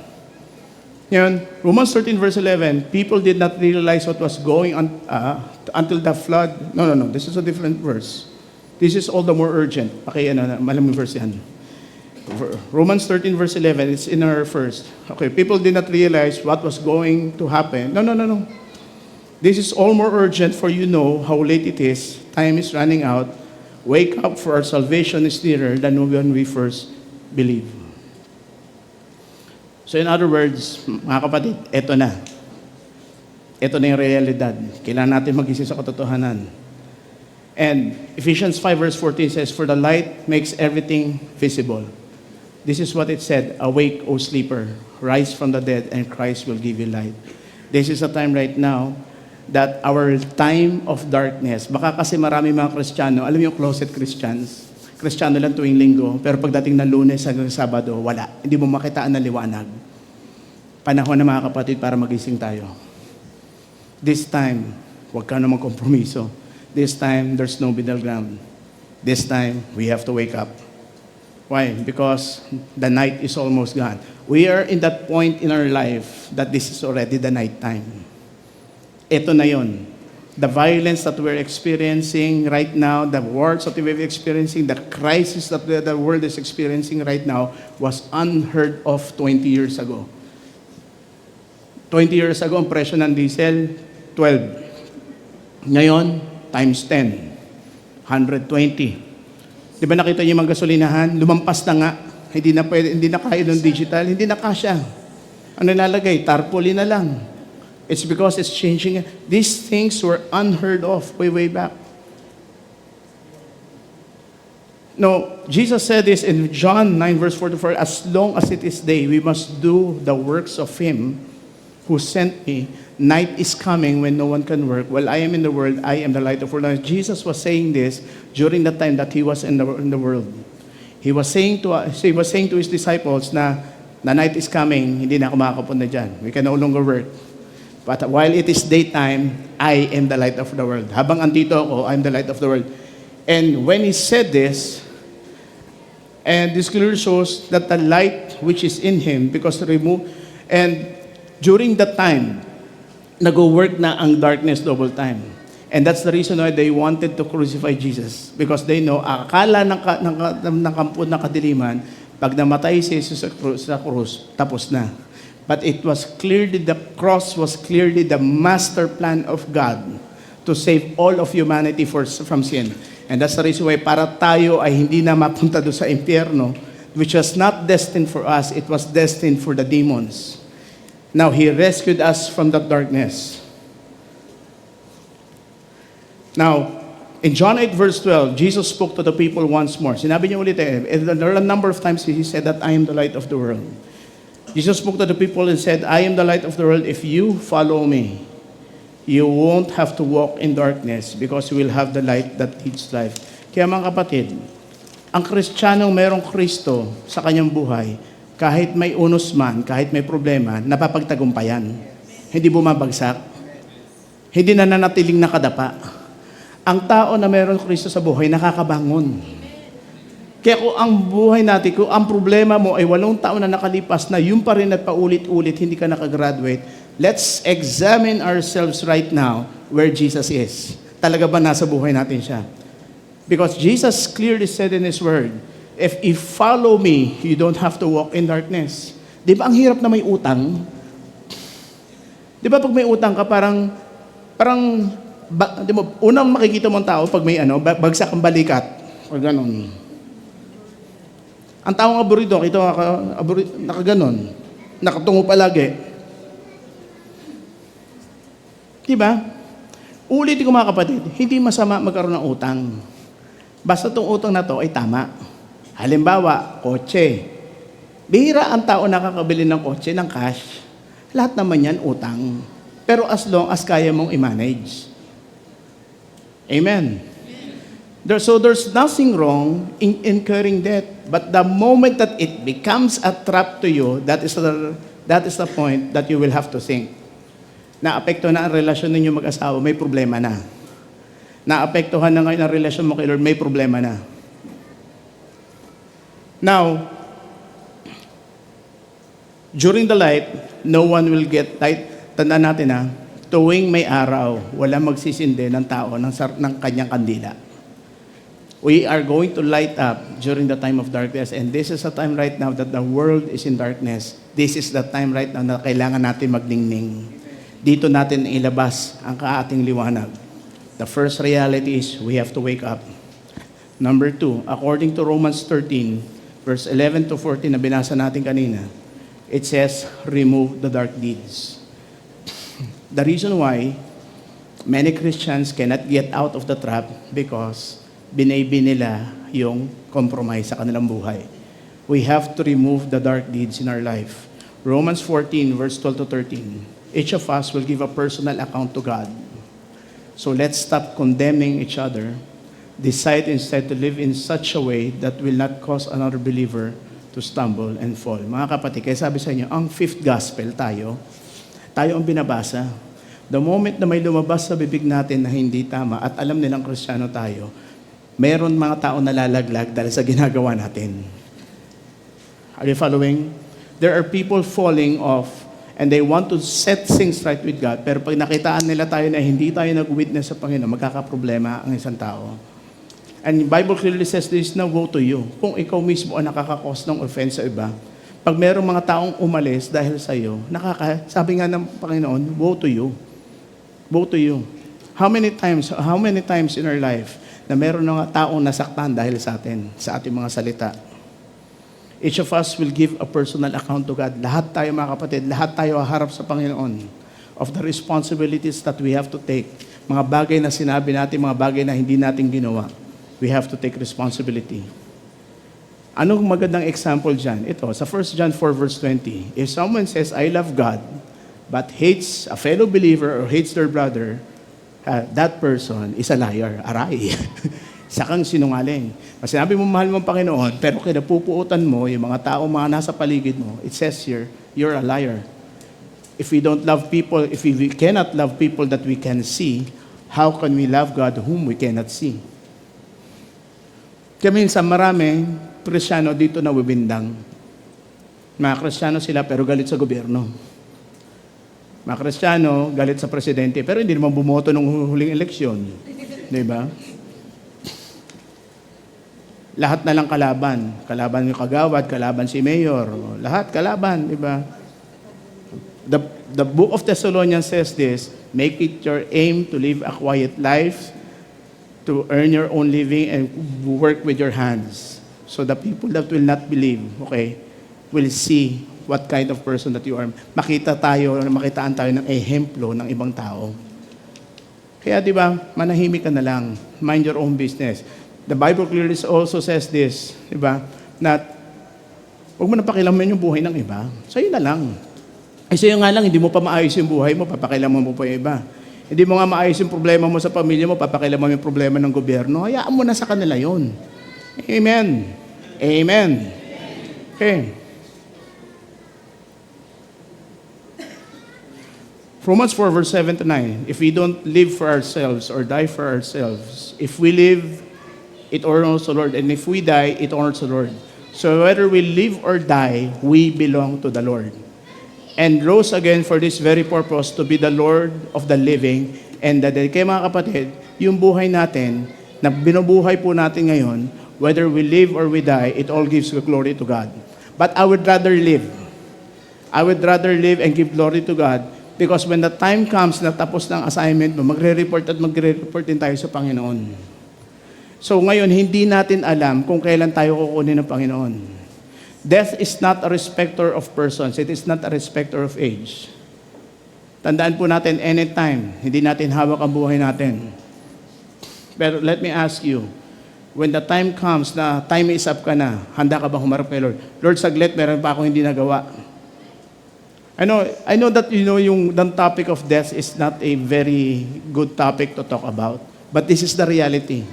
Yan, Romans 13 verse 11, people did not realize what was going on until the flood. No, this is a different verse. This is all the more urgent. Okay, malamang verse yan. Romans 13 verse 11, it's in our first. Okay, people did not realize what was going to happen. No. This is all more urgent for you know how late it is. Time is running out. Wake up, for our salvation is nearer than when we first believed. So in other words, mga kapatid, eto na. Ito na yung realidad. Kailangan natin magising sa katotohanan. And Ephesians 5 verse 14 says, for the light makes everything visible. This is what it said, awake, O sleeper, rise from the dead, and Christ will give you light. This is a time right now that our time of darkness, baka kasi marami mga Kristiyano, alam mo yung closet Christians, Kristiyano lang tuwing linggo, pero pagdating ng Lunes hanggang Sabado, wala. Hindi mo makitaan ng liwanag. Panahon na mga kapatid para magising tayo. This time, huwag ka na magkompromiso. This time, there's no middle ground. This time, we have to wake up. Why? Because the night is almost gone. We are in that point in our life that this is already the night time. Ito na yon. The violence that we're experiencing right now, the wars that we're experiencing, the crisis that the world is experiencing right now was unheard of 20 years ago. 20 years ago, ang presyo ng diesel, 12. Ngayon, times 10. 120. Di ba nakita niyo yung mga gasolinahan? Lumampas na nga. Hindi na kaya ng digital, hindi na kasya. Ano nilalagay? Tarpaulin na lang. It's because it's changing. These things were unheard of way back. No, Jesus said this in John 9 verse 44, as long as it is day, we must do the works of Him who sent me. Night is coming when no one can work. While I am in the world, I am the light of the world. Jesus was saying this during the time that He was in the world. He was saying to His disciples na the night is coming, hindi na ako makakapunta dyan. We can no longer work. But while it is daytime, I am the light of the world. Habang andito ako, I am the light of the world. And when He said this, and this clearly shows that the light which is in Him, because and during that time, nag-work na ang darkness double time. And that's the reason why they wanted to crucify Jesus. Because they know, akala ng kampo ng kadiliman, pag namatay si Jesus sa krus, tapos na. But it was clearly, the cross was clearly the master plan of God to save all of humanity from sin. And that's the reason why para tayo ay hindi na mapunta doon sa impyerno, which was not destined for us, it was destined for the demons. Now, He rescued us from that darkness. Now, in John 8 verse 12, Jesus spoke to the people once more. Sinabi niya ulit there are a number of times He said that I am the light of the world. Jesus spoke to the people and said, I am the light of the world. If you follow me, you won't have to walk in darkness because you will have the light that leads life. Kaya mga kapatid, ang Kristiyanong mayroong Kristo sa kanyang buhay, kahit may unos man, kahit may problema, napapagtagumpayan. Hindi bumabagsak. Hindi nananatiling nakadapa. Ang tao na mayroong Kristo sa buhay, nakakabangon. Kaya kung ang buhay natin, kung ang problema mo ay 8 taon na nakalipas na, yun pa rin at paulit-ulit, hindi ka nakagraduate, let's examine ourselves right now where Jesus is. Talaga ba nasa buhay natin siya? Because Jesus clearly said in His Word, if you follow me, you don't have to walk in darkness. Di ba ang hirap na may utang? Di ba pag may utang ka, di mo, unang makikita mo ang tao pag may bagsak ang balikat, o ganon. Ang taong aburido, nakaganon, nakatungo palagi. Diba? Ulitin ko mga kapatid, hindi masama magkaroon ng utang. Basta itong utang na to ay tama. Halimbawa, kotse. Bihira ang tao nakakabili ng kotse ng cash. Lahat naman yan utang. Pero as long as kaya mong i-manage. Amen. So there's nothing wrong in incurring debt. But the moment that it becomes a trap to you, that is the point that you will have to think. Naapekto na ang relasyon ninyo mag-asawa, may problema na. Naapektuhan na ngayon ang relasyon mo kay Lord, may problema na. Now, during the light, no one will get light. Tandaan natin tuwing may araw, walang magsisindi ng tao ng kanyang kandila. We are going to light up during the time of darkness, and this is a time right now that the world is in darkness. This is the time right now na kailangan natin magningning. Dito natin ilabas ang ating liwanag. The first reality is we have to wake up. Number 2, according to Romans 13, verse 11 to 14 na binasa natin kanina, it says, remove the dark deeds. The reason why many Christians cannot get out of the trap because binaybi nila yung compromise sa kanilang buhay. We have to remove the dark deeds in our life. Romans 14, verse 12 to 13. Each of us will give a personal account to God. So let's stop condemning each other. Decide instead to live in such a way that will not cause another believer to stumble and fall. Mga kapatid, kaya sabi sa inyo, ang fifth gospel tayo ang binabasa. The moment na may lumabas sa bibig natin na hindi tama at alam nilang Kristiyano tayo, meron mga tao nalalaglag dahil sa ginagawa natin. Are you following? There are people falling off and they want to set things right with God. Pero pag nakitaan nila tayo na hindi tayo nag-witness sa Panginoon, magkakaproblema ang isang tao. And the Bible clearly says this na woe to you. Kung ikaw mismo ang nakakakos ng offense sa iba, pag merong mga taong umalis dahil sa iyo, sabi nga ng Panginoon, woe to you. Woe to you. How many times in our life na meron mga taong nasaktan dahil sa atin, sa ating mga salita? Each of us will give a personal account to God. Lahat tayo mga kapatid, lahat tayo haharap sa Panginoon of the responsibilities that we have to take. Mga bagay na sinabi natin, mga bagay na hindi natin ginawa. We have to take responsibility. Anong magandang example dyan? Ito, sa 1 John 4 verse 20. If someone says, I love God, but hates a fellow believer or hates their brother, that person is a liar. Aray. Sakang sinungaling. Mas sinabi mo, mahal mo ang Panginoon, pero kinapupuutan mo yung mga tao, mga nasa paligid mo, it says here, you're a liar. If we don't love people, if we cannot love people that we can see, how can we love God whom we cannot see? Kaya minsan maraming Kristiyano dito na wibindang. Mga Kristiyano sila pero galit sa gobyerno. Mga Kristiyano galit sa presidente pero hindi naman bumoto nung huling eleksyon. Di ba? Lahat na lang kalaban. Kalaban yung kagawad, kalaban si mayor. Lahat kalaban, di ba? The book of Thessalonians says this, make it your aim to live a quiet life, to earn your own living and work with your hands. So the people that will not believe, okay, will see what kind of person that you are. Makitaan tayo ng ehemplo ng ibang tao. Kaya di ba, manahimik ka na lang. Mind your own business. The Bible clearly also says this, di ba, na huwag mo na pakialaman yung buhay ng iba. Sa'yo na lang. Sa'yo nga lang, hindi mo pa maayos yung buhay mo, papakialaman mo pa yung iba. Hindi mo nga maayos yung problema mo sa pamilya mo, papakialaman mo yung problema ng gobyerno, hayaan mo na sa kanila yun. Amen. Amen. Okay. Romans 4 verse 7 to 9. If we don't live for ourselves or die for ourselves, if we live, it honors the Lord. And if we die, it honors the Lord. So whether we live or die, we belong to the Lord. And rose again for this very purpose, to be the Lord of the living and the dead. Kaya mga kapatid, yung buhay natin, na binubuhay po natin ngayon, whether we live or we die, it all gives glory to God. But I would rather live. I would rather live and give glory to God because when the time comes na tapos ng assignment mo, magre-report din tayo sa Panginoon. So ngayon, hindi natin alam kung kailan tayo kukunin ng Panginoon. Death is not a respecter of persons. It is not a respecter of age. Tandaan po natin, anytime, hindi natin hawak ang buhay natin. Pero let me ask you, when the time comes na time is up ka na, handa ka bang humarap kay Lord? Lord, saglit, meron pa akong hindi nagawa. I know that yung topic of death is not a very good topic to talk about. But this is the reality.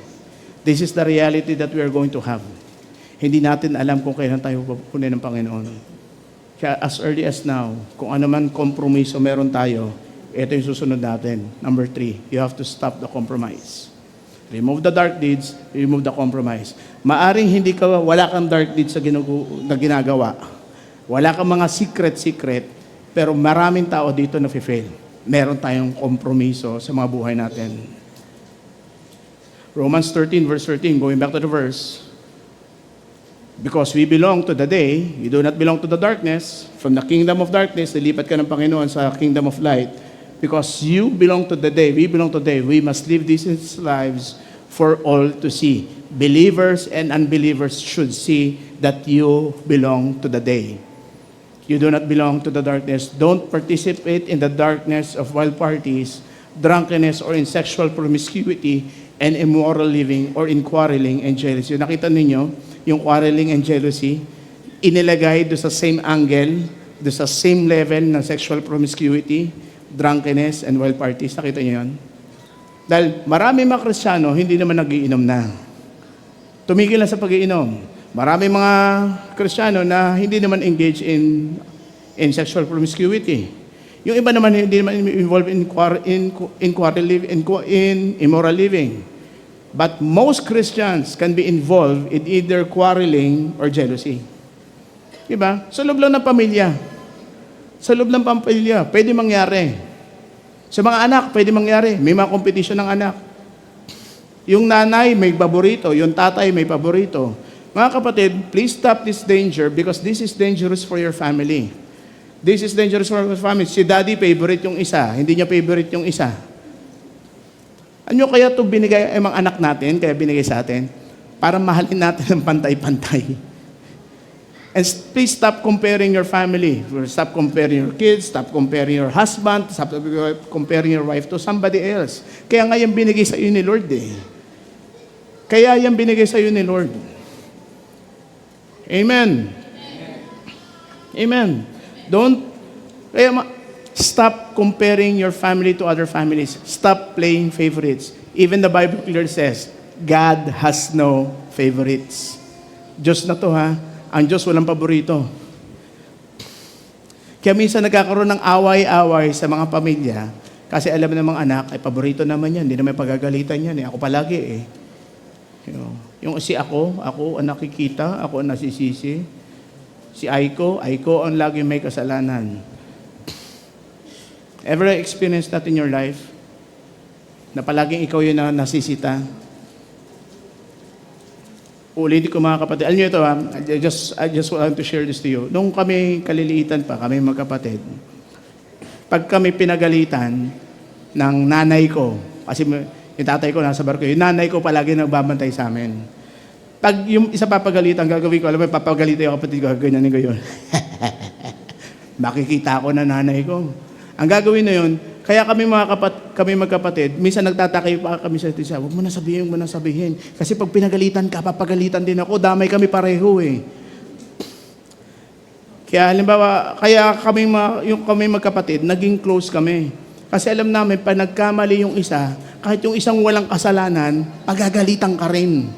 This is the reality that we are going to have. Hindi natin alam kung kailan tayo pupunin ng Panginoon. Kaya as early as now, kung ano man kompromiso meron tayo, ito yung susunod natin. Number 3, you have to stop the compromise. Remove the dark deeds, remove the compromise. Maaring wala kang dark deeds na ginagawa. Wala kang mga secret, pero maraming tao dito na fail. Meron tayong kompromiso sa mga buhay natin. Romans 13 verse 13, going back to the verse, because we belong to the day, you do not belong to the darkness. From the kingdom of darkness, nilipat ka ng Panginoon sa kingdom of light. Because you belong to the day, we belong to the day, we must live these lives for all to see. Believers and unbelievers should see that you belong to the day. You do not belong to the darkness. Don't participate in the darkness of wild parties, drunkenness, or in sexual promiscuity, and immoral living, or in quarreling and jealousy. Nakita ninyo, yung quarreling and jealousy, inilagay do sa same angle, do sa same level ng sexual promiscuity, drunkenness, and wild parties. Nakita niyo yun? Dahil marami mga Kristiyano, hindi naman nagiinom na. Tumigil na sa pag-iinom. Marami mga Kristiyano na hindi naman engage in sexual promiscuity. Yung iba naman hindi naman involved in immoral living. But most Christians can be involved in either quarreling or jealousy. Diba? Sa loob lang ng pamilya. Sa loob ng pamilya, pwede mangyari. Sa mga anak, pwede mangyari. May mga kompetisyon ng anak. Yung nanay may paborito, yung tatay may paborito. Mga kapatid, please stop this danger because this is dangerous for your family. This is dangerous for your family. Si daddy favorite yung isa, hindi niya favorite yung isa. Ano kaya ito binigay ay mga anak natin, kaya binigay sa atin? Para mahalin natin ng pantay-pantay. And please stop comparing your family. Stop comparing your kids, stop comparing your husband, stop comparing your wife to somebody else. Kaya nga yan binigay sa iyo ni Lord eh. Kaya yan binigay sa iyo ni Lord. Amen. Amen. Stop comparing your family to other families. Stop playing favorites. Even the Bible clearly says, God has no favorites. Diyos na to ha. Ang Diyos walang paborito. Kaya minsan nagkakaroon ng away-away sa mga pamilya kasi alam ng mga anak, ay paborito naman yan, hindi naman pagagalitan yan. Ako palagi eh. Yung ako ang nakikita, ako ang nasisisi. Si Aiko ang lagi may kasalanan. Ever experience that in your life? Na palaging ikaw yun na nasisita? Ulitin ko mga kapatid. Alam niyo ito I just want to share this to you. Nung kami kaliliitan pa, kami magkapatid, pag kami pinagalitan ng nanay ko, kasi yung tatay ko nasa barko, yung nanay ko palagi nagbabantay sa amin. Pag yung isa papagalitan, gagawin ko, alam mo, papagalitan yung kapatid ko, ganyan ko yun. Makikita ko na nanay ko. Ang gagawin na yun, kaya kami magkapatid, minsan nagtatakay pa kami sa isa, huwag mo na sabihin. Kasi pag pinagalitan ka, papagalitan din ako, damay kami pareho eh. Kaya halimbawa, yung kami magkapatid, naging close kami. Kasi alam namin, pag nagkamali yung isa, kahit yung isang walang kasalanan, pagagalitan ka rin.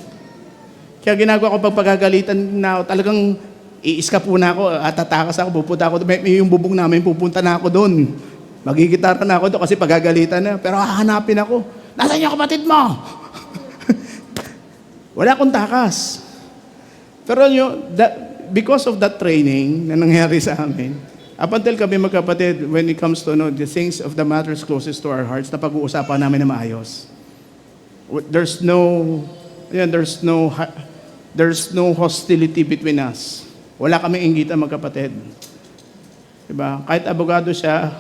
Kaya ginagawa ko pag pagagalitan na talagang iiskap na ako, tatakas ako, pupunta ako, yung bubong namin, pupunta na ako doon. Magigitara na ako doon kasi pagagalitan na. Pero hahanapin ako. Nasaan yung kapatid mo? Wala akong takas. Pero because of that training na nangyari sa amin, up until kami magkapatid, when it comes to the things of the matters closest to our hearts, na pag-uusapan namin na maayos. There's no hostility between us. Wala kami inggitan magkapatid. Diba? Kahit abogado siya,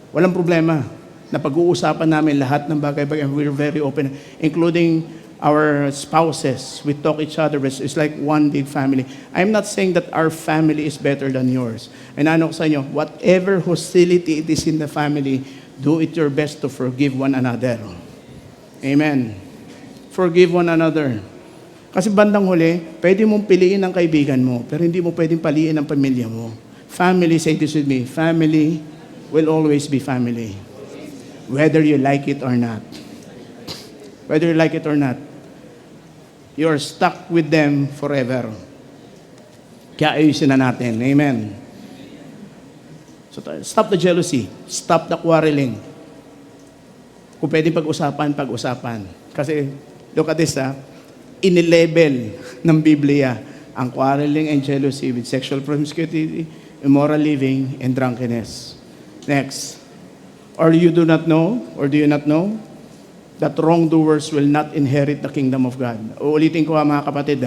walang problema na pag-uusapan namin lahat ng bagay-bagay and we're very open, including our spouses. We talk each other. It's like one big family. I'm not saying that our family is better than yours. And ano ko sa inyo, whatever hostility it is in the family, do it your best to forgive one another. Amen. Forgive one another. Kasi bandang huli, pwede mong piliin ang kaibigan mo, pero hindi mo pwedeng paliin ang pamilya mo. Family, say this with me, family will always be family. Whether you like it or not. Whether you like it or not. You're stuck with them forever. Kaya ayusin na natin. Amen. So, stop the jealousy. Stop the quarreling. Kung pwedeng pag-usapan. Kasi, look at this in-level ng Biblia ang quarreling and jealousy with sexual promiscuity, immoral living, and drunkenness. Next. Or do you not know that wrongdoers will not inherit the kingdom of God? Uulitin ko mga kapatid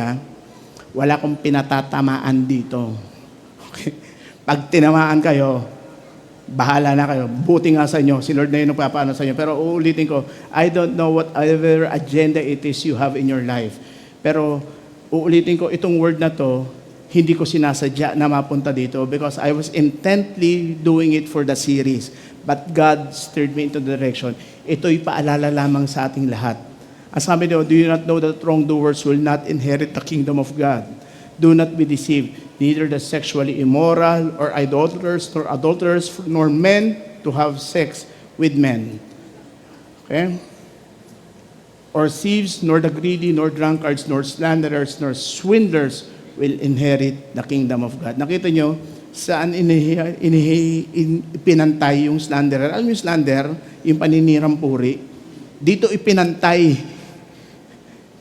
wala akong pinatatamaan dito. Okay? Pag tinamaan kayo, bahala na kayo. Buti nga sa inyo, si Lord na yun ang papaano sa inyo. Pero uulitin ko, I don't know whatever agenda it is you have in your life. Pero uulitin ko, itong word na to, hindi ko sinasadya na mapunta dito because I was intently doing it for the series. But God steered me into the direction. Ito'y paalala lamang sa ating lahat. As sabi do you not know that wrongdoers will not inherit the kingdom of God? Do not be deceived. Neither the sexually immoral or adulterers, nor men to have sex with men. Okay? Or thieves, nor the greedy, nor drunkards, nor slanderers, nor swindlers will inherit the kingdom of God. Nakita nyo, saan pinantay yung slanderer? Alam yung slander, yung paninirang puri. Dito ipinantay.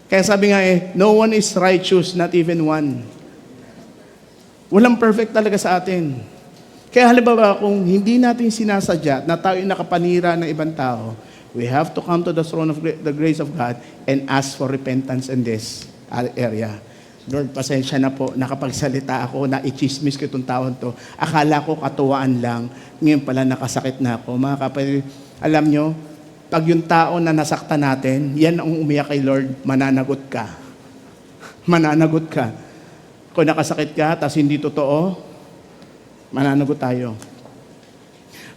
Kaya sabi nga no one is righteous, not even one. Walang perfect talaga sa atin. Kaya halimbawa, kung hindi natin sinasadya na tayo nakapanira ng ibang tao, we have to come to the throne of the grace of God and ask for repentance in this area. Lord, pasensya na po, nakapagsalita ako, na-ichismis ko itong taon to. Akala ko katuwaan lang, ngayon pala nakasakit na ako. Mga kapatid, alam nyo, pag yung tao na nasaktan natin, yan ang umiyak kay Lord, mananagot ka. Mananagot ka. Kung nakasakit ka, tas hindi totoo, mananagot tayo.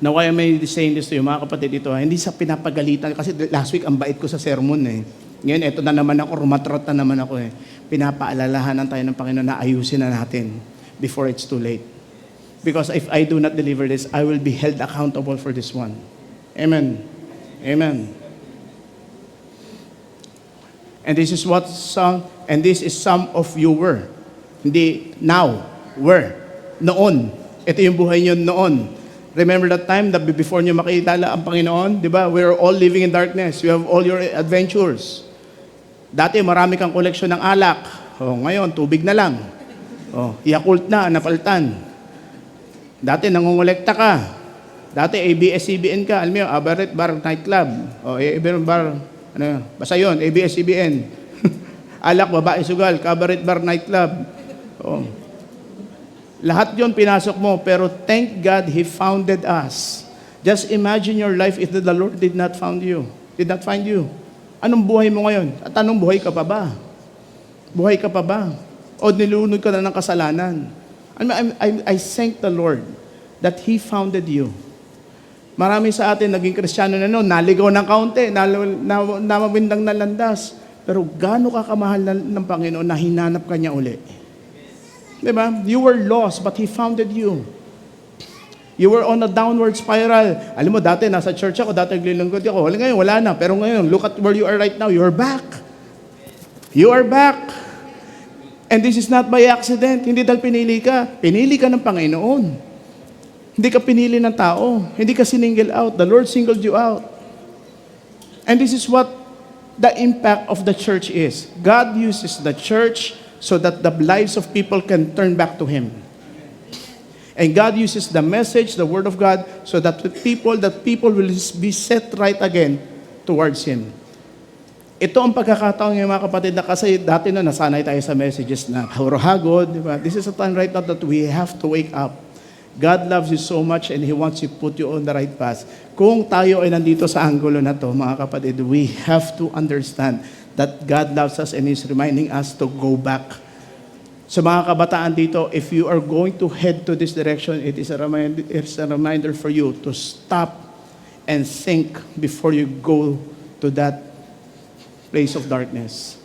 Now, why am I saying this to you, mga kapatid, ito, hindi sa pinapagalitan, kasi last week, ang bait ko sa sermon eh. Ngayon, eto na naman ako, rumatrat na naman ako eh. Pinapaalalahanan tayo ng Panginoon na ayusin na natin before it's too late. Because if I do not deliver this, I will be held accountable for this one. Amen. Amen. And this is some of you were. Hindi now, were. Noon. Ito yung buhay nyo noon. Remember that time that before nyo makitala ang Panginoon? Di ba? We are all living in darkness. You have all your adventures. Dati marami kang koleksyon ng alak. Ngayon, tubig na lang. Yakult na, napaltan. Dati nangongolekta ka. Dati ABS-CBN ka. Alam mo yun, Abaret Bar Nightclub. ABS Bar, basta yun, ABS-CBN. Alak, babae, sugal, Cabaret Bar Nightclub. Lahat yun pinasok mo, pero thank God He founded us. Just imagine your life if the Lord did not find you. Anong buhay mo ngayon? At anong buhay ka pa ba? Buhay ka pa ba? O nilunod ka na ng kasalanan? I thank the Lord that He founded you. Marami sa atin naging Kristiyano na noon, naligaw ng kaunti, namabindang na landas. Pero gaano ka kamahal ng Panginoon na hinanap ka niya uli? Diba? You were lost, but He founded you. You were on a downward spiral. Alam mo, dati nasa church ako, dati naglilingkod ako. Ngayon, wala na. Pero ngayon, look at where you are right now. You are back. You are back. And this is not by accident. Hindi dahil pinili ka. Pinili ka ng Panginoon. Hindi ka pinili ng tao. Hindi ka single out. The Lord singled you out. And this is what the impact of the church is. God uses the church so that the lives of people can turn back to Him. And God uses the message, the Word of God, so that people will be set right again towards Him. Ito ang pagkakataon ng mga kapatid na kasi dati na nasanay tayo sa messages na hagod, di ba? This is a time right now that we have to wake up. God loves you so much and He wants to put you on the right path. Kung tayo ay nandito sa anggulo na to, mga kapatid, we have to understand that God loves us and He's reminding us to go back. Sa mga kabataan dito, if you are going to head to this direction, it's a reminder for you to stop and think before you go to that place of darkness.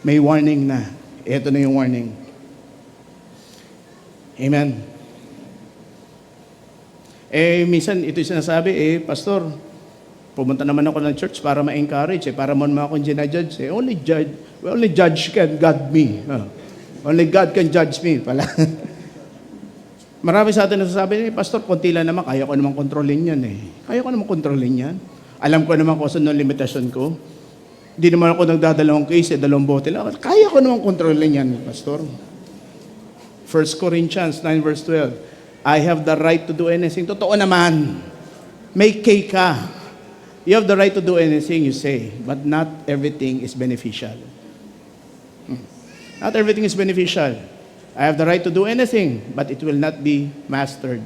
May warning na. Ito na yung warning. Amen. Minsan ito yung sinasabi, Pastor, pumunta naman ako ng church para ma-encourage, para mo naman akong ginajudge. Only judge can God me. Only God can judge me. Pala. Marami sa atin nasasabi, Pastor, konti lang naman, kaya ko naman kontrolin yan Kaya ko naman kontrolin yan. Alam ko naman kung saan ang limitasyon ko. Hindi naman ako nagdadalawang case, 2 bote lang. Kaya ko naman kontrolin yan, Pastor. 1 Corinthians 9 verse 12, I have the right to do anything. Totoo naman. May K ka. You have the right to do anything you say, but not everything is beneficial. Not everything is beneficial. I have the right to do anything, but it will not be mastered.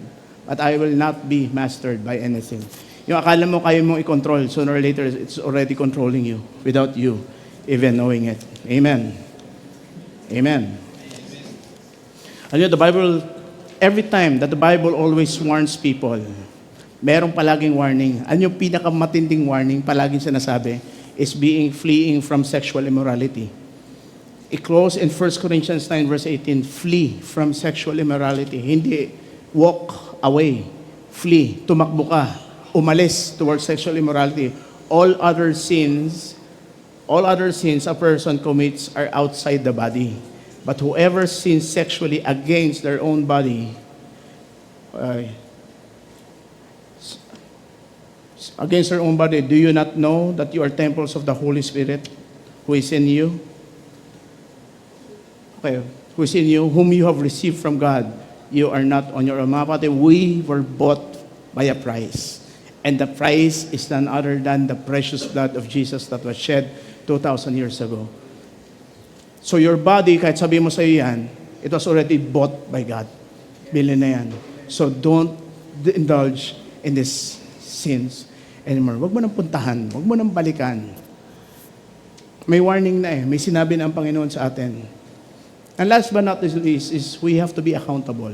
But I will not be mastered by anything. Yung akala mo kaya mong i-control, sooner or later, it's already controlling you without you even knowing it. Amen. Amen. And the Bible, every time that the Bible always warns people, merong palaging warning. Ano yung pinakamatinding warning, palaging sinasabi, is fleeing from sexual immorality. I-close in 1 Corinthians 9 verse 18, flee from sexual immorality. Hindi walk away, flee, tumakbo ka, umalis towards sexual immorality. All other sins a person commits are outside the body. But whoever sins sexually against their own body, against their own body, do you not know that you are temples of the Holy Spirit who is in you? Okay, who is in you, whom you have received from God. You are not on your own. Mga kapatid, we were bought by a price. And the price is none other than the precious blood of Jesus that was shed 2,000 years ago. So your body, kahit sabi mo sa iyo yan, it was already bought by God. Bili na yan. So don't indulge in these sins anymore. Huwag mo nang puntahan. Huwag mo nang balikan. May warning na may sinabi na ang Panginoon sa atin. And last but not least is we have to be accountable.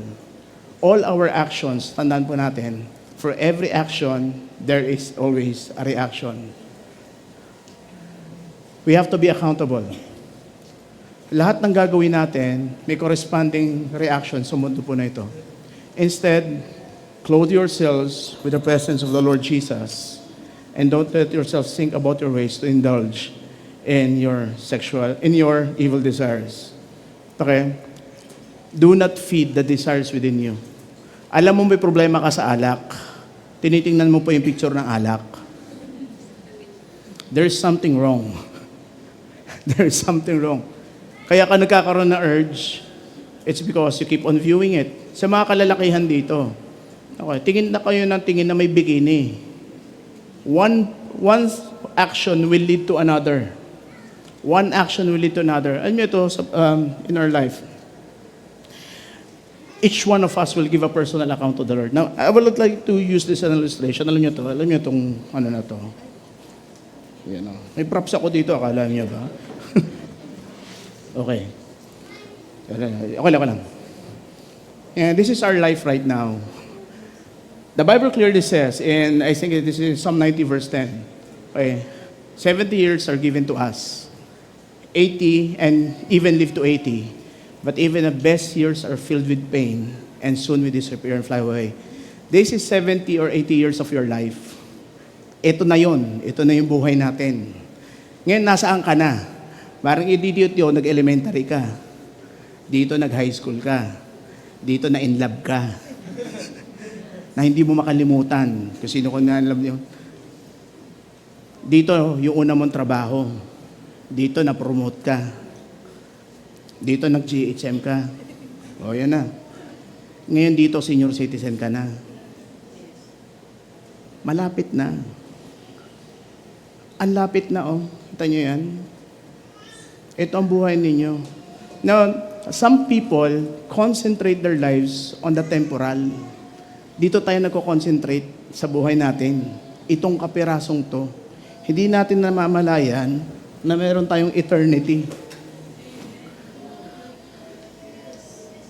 All our actions, tandaan po natin, for every action, there is always a reaction. We have to be accountable. Lahat ng gagawin natin, may corresponding reaction sa mundo po na ito. Instead, clothe yourselves with the presence of the Lord Jesus and don't let yourselves think about your ways to indulge in your evil desires. Okay? Do not feed the desires within you. Alam mo may problema ka sa alak. Tinitingnan mo po yung picture ng alak. There's something wrong. There's something wrong. Kaya ka nagkakaroon ng urge, it's because you keep on viewing it. Sa mga kalalakihan dito, okay, tingin na kayo ng tingin na may bikini. One action will lead to another. One action will lead to another. Alam niyo ito in our life. Each one of us will give a personal account to the Lord. Now, I would like to use this as an illustration. Alam niyo itong ano na to. Yan o. May props ako dito, akala niyo ba? Okay. Okay lang. And this is our life right now. The Bible clearly says, and I think this is Psalm 90 verse 10, okay, 70 years are given to us. 80 and even live to 80. But even the best years are filled with pain and soon will disappear and fly away. This is 70 or 80 years of your life. Ito na yun. Ito na yung buhay natin. Ngayon, nasaan ka na? Parang ididiot yun, nag-elementary ka. Dito nag-high school ka. Dito na in love ka. Na hindi mo makalimutan. Kung sino ko na love yun. Dito, yung una mong trabaho. Dito na-promote ka. Dito nag-GHM ka. O, yan na. Ngayon dito, senior citizen ka na. Malapit na. Ang lapit na, Kita nyo yan? Ito ang buhay ninyo. Now, some people concentrate their lives on the temporal. Dito tayo nagko-concentrate sa buhay natin. Itong kapirasong to. Hindi natin namamalayan na meron tayong eternity.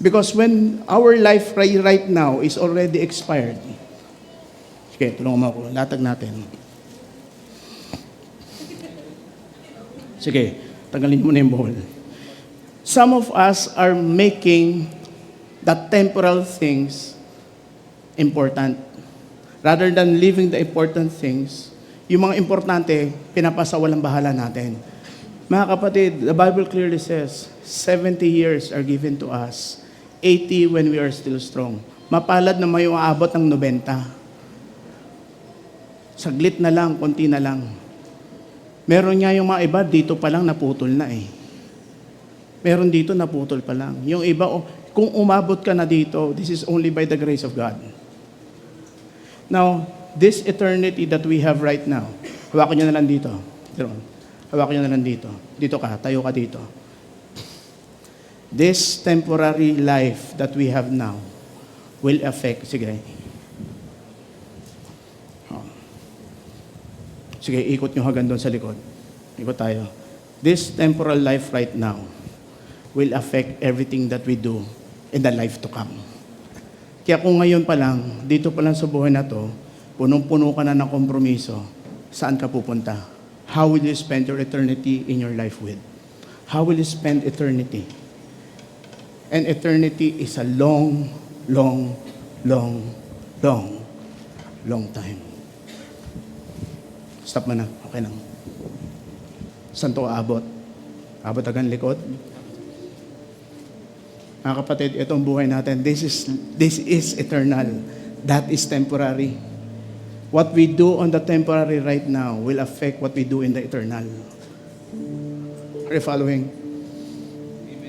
Because when our life right now is already expired. Sige, tulungan mo ako. Latag natin. Sige, tanggalin mo na yung bowl. Some of us are making the temporal things important. Rather than living the important things, yung mga importante, pinapasawalang bahala natin. Mga kapatid, the Bible clearly says, 70 years are given to us, 80 when we are still strong. Mapalad na may aabot ng 90. Saglit na lang, konti na lang. Meron nga yung mga iba, dito pa lang naputol na Meron dito naputol pa lang. Yung iba, kung umabot ka na dito, this is only by the grace of God. Now, this eternity that we have right now, hawakan nyo na lang dito. Hawakan nyo na lang dito. Dito ka, tayo ka dito. This temporary life that we have now will affect, sige. Sige, ikot nyo hanggang doon sa likod. Ikot tayo. This temporal life right now will affect everything that we do in the life to come. Kaya kung ngayon pa lang, dito pa lang sa buhay na to, punong-puno ka na ng kompromiso, saan ka pupunta? How will you spend your eternity in your life with? How will you spend eternity? And eternity is a long time. Stop mo na. Okay lang. Saan to aabot? Abot hanggang likod? Mga kapatid, itong buhay natin, this is eternal. That is temporary. What we do on the temporary right now will affect what we do in the eternal. Are you following?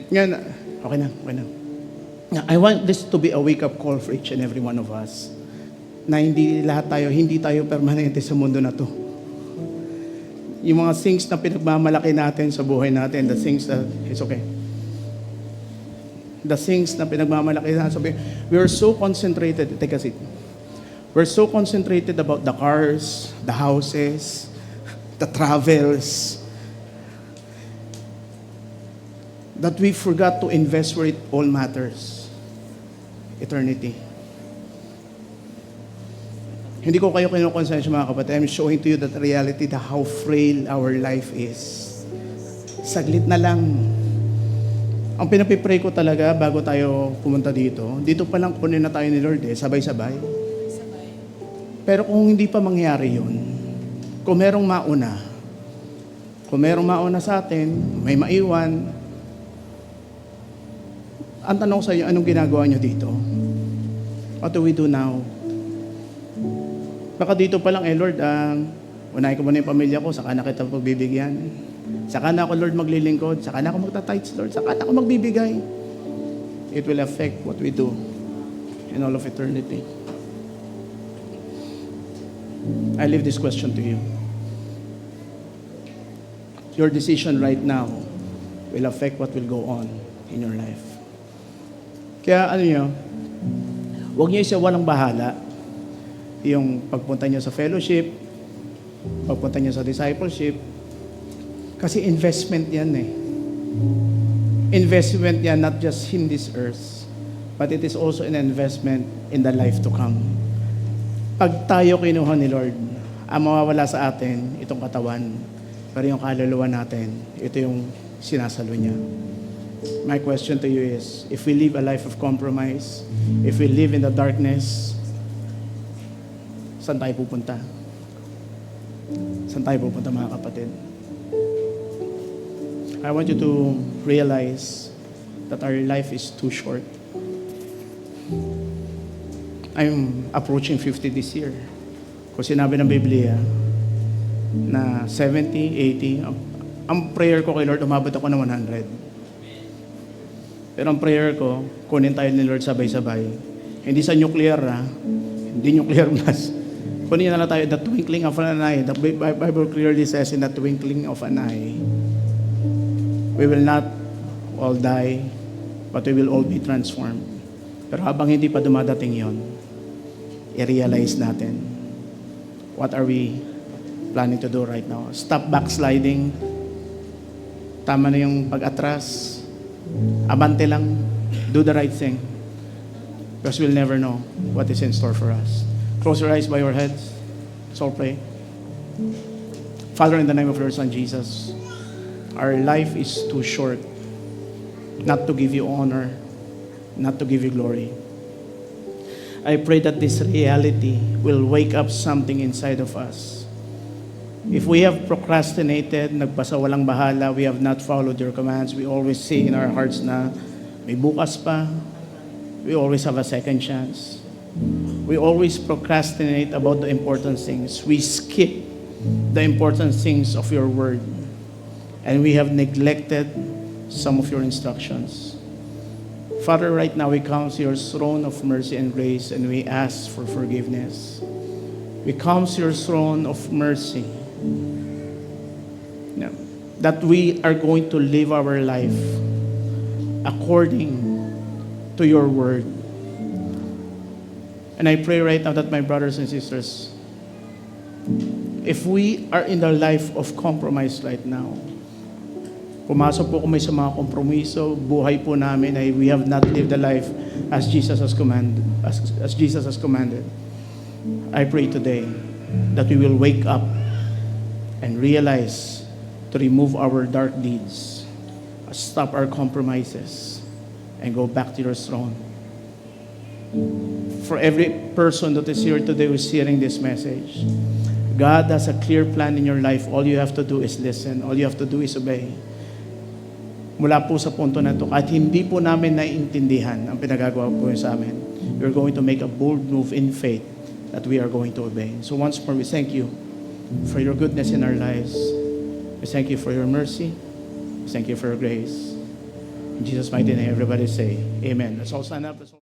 Ngayon, okay na. I want this to be a wake-up call for each and every one of us. Na hindi tayo permanente sa mundo na to. Yung mga things na pinagmamalaki natin sa buhay natin, the things that, it's okay. The things na pinagmamalaki natin sa buhay, we are so concentrated, take a seat. We're so concentrated about the cars, the houses, the travels, that we forgot to invest where it all matters. Eternity. Hindi ko kayo kinukonsensya mga kapatid. I'm showing to you that reality, the how frail our life is. Saglit na lang. Ang pinapipray ko talaga bago tayo pumunta dito pa lang kunin na tayo ni Lord sabay-sabay. Pero kung hindi pa mangyari yun, kung merong mauna sa atin, may maiwan, ang tanong sa iyo, anong ginagawa nyo dito? What do we do now? Baka dito pa lang, Lord, unahin ko muna yung pamilya ko, saka na kita pagbibigyan. Saka na ako, Lord, maglilingkod. Saka na ako magta-tithes, Lord. Saka na ako magbibigay. It will affect what we do in all of eternity. I leave this question to you. Your decision right now will affect what will go on in your life. Kaya huwag niyo isa walang bahala. Yung pagpunta niyo sa fellowship, pagpunta niyo sa discipleship, kasi investment yan Investment yan not just in this earth, but it is also an investment in the life to come. Pag tayo kinuha ni Lord, ang mawawala sa atin, itong katawan, pero yung kaluluwa natin, ito yung sinasalo niya. My question to you is, if we live a life of compromise, if we live in the darkness, saan tayo pupunta? Saan tayo pupunta mga kapatid? I want you to realize that our life is too short. I'm approaching 50 this year. Kung sinabi ng Biblia na 70, 80, ang prayer ko kay Lord, umabot ako ng 100. Pero ang prayer ko, kunin tayo ni Lord sabay-sabay. Hindi sa nuclear, hindi nuclear blast. Kunin na lang tayo, the twinkling of an eye. The Bible clearly says in the twinkling of an eye, we will not all die, but we will all be transformed. Pero habang hindi pa dumadating yon, i-realize natin, what are we planning to do right now? Stop backsliding. Tama na yung pag-atras. Abante lang. Do the right thing. Because we'll never know what is in store for us. Close your eyes, bow your heads. Let's all pray. Father, in the name of your Son, Jesus, our life is too short not to give you honor, not to give you glory. I pray that this reality will wake up something inside of us. If we have procrastinated, nagbasa walang bahala, we have not followed your commands, we always say in our hearts na may bukas pa, we always have a second chance. We always procrastinate about the important things. We skip the important things of your word. And we have neglected some of your instructions. Father, right now we come to your throne of mercy and grace and we ask for forgiveness. We come to your throne of mercy that we are going to live our life according to your word. And I pray right now that my brothers and sisters, if we are in the life of compromise right now, pumasok po kami sa mga kompromiso, buhay po namin ay we have not lived the life as Jesus has commanded. As Jesus has commanded. I pray today that we will wake up and realize to remove our dark deeds, stop our compromises, and go back to your throne. For every person that is here today who is hearing this message, God has a clear plan in your life. All you have to do is listen. All you have to do is obey. Mula po sa punto na ito, kahit hindi po namin naiintindihan ang pinagagawa po sa amin, we're going to make a bold move in faith that we are going to obey. So once more, we thank you for your goodness in our lives. We thank you for your mercy. We thank you for your grace. In Jesus' mighty name, everybody say, Amen. Let's all stand up.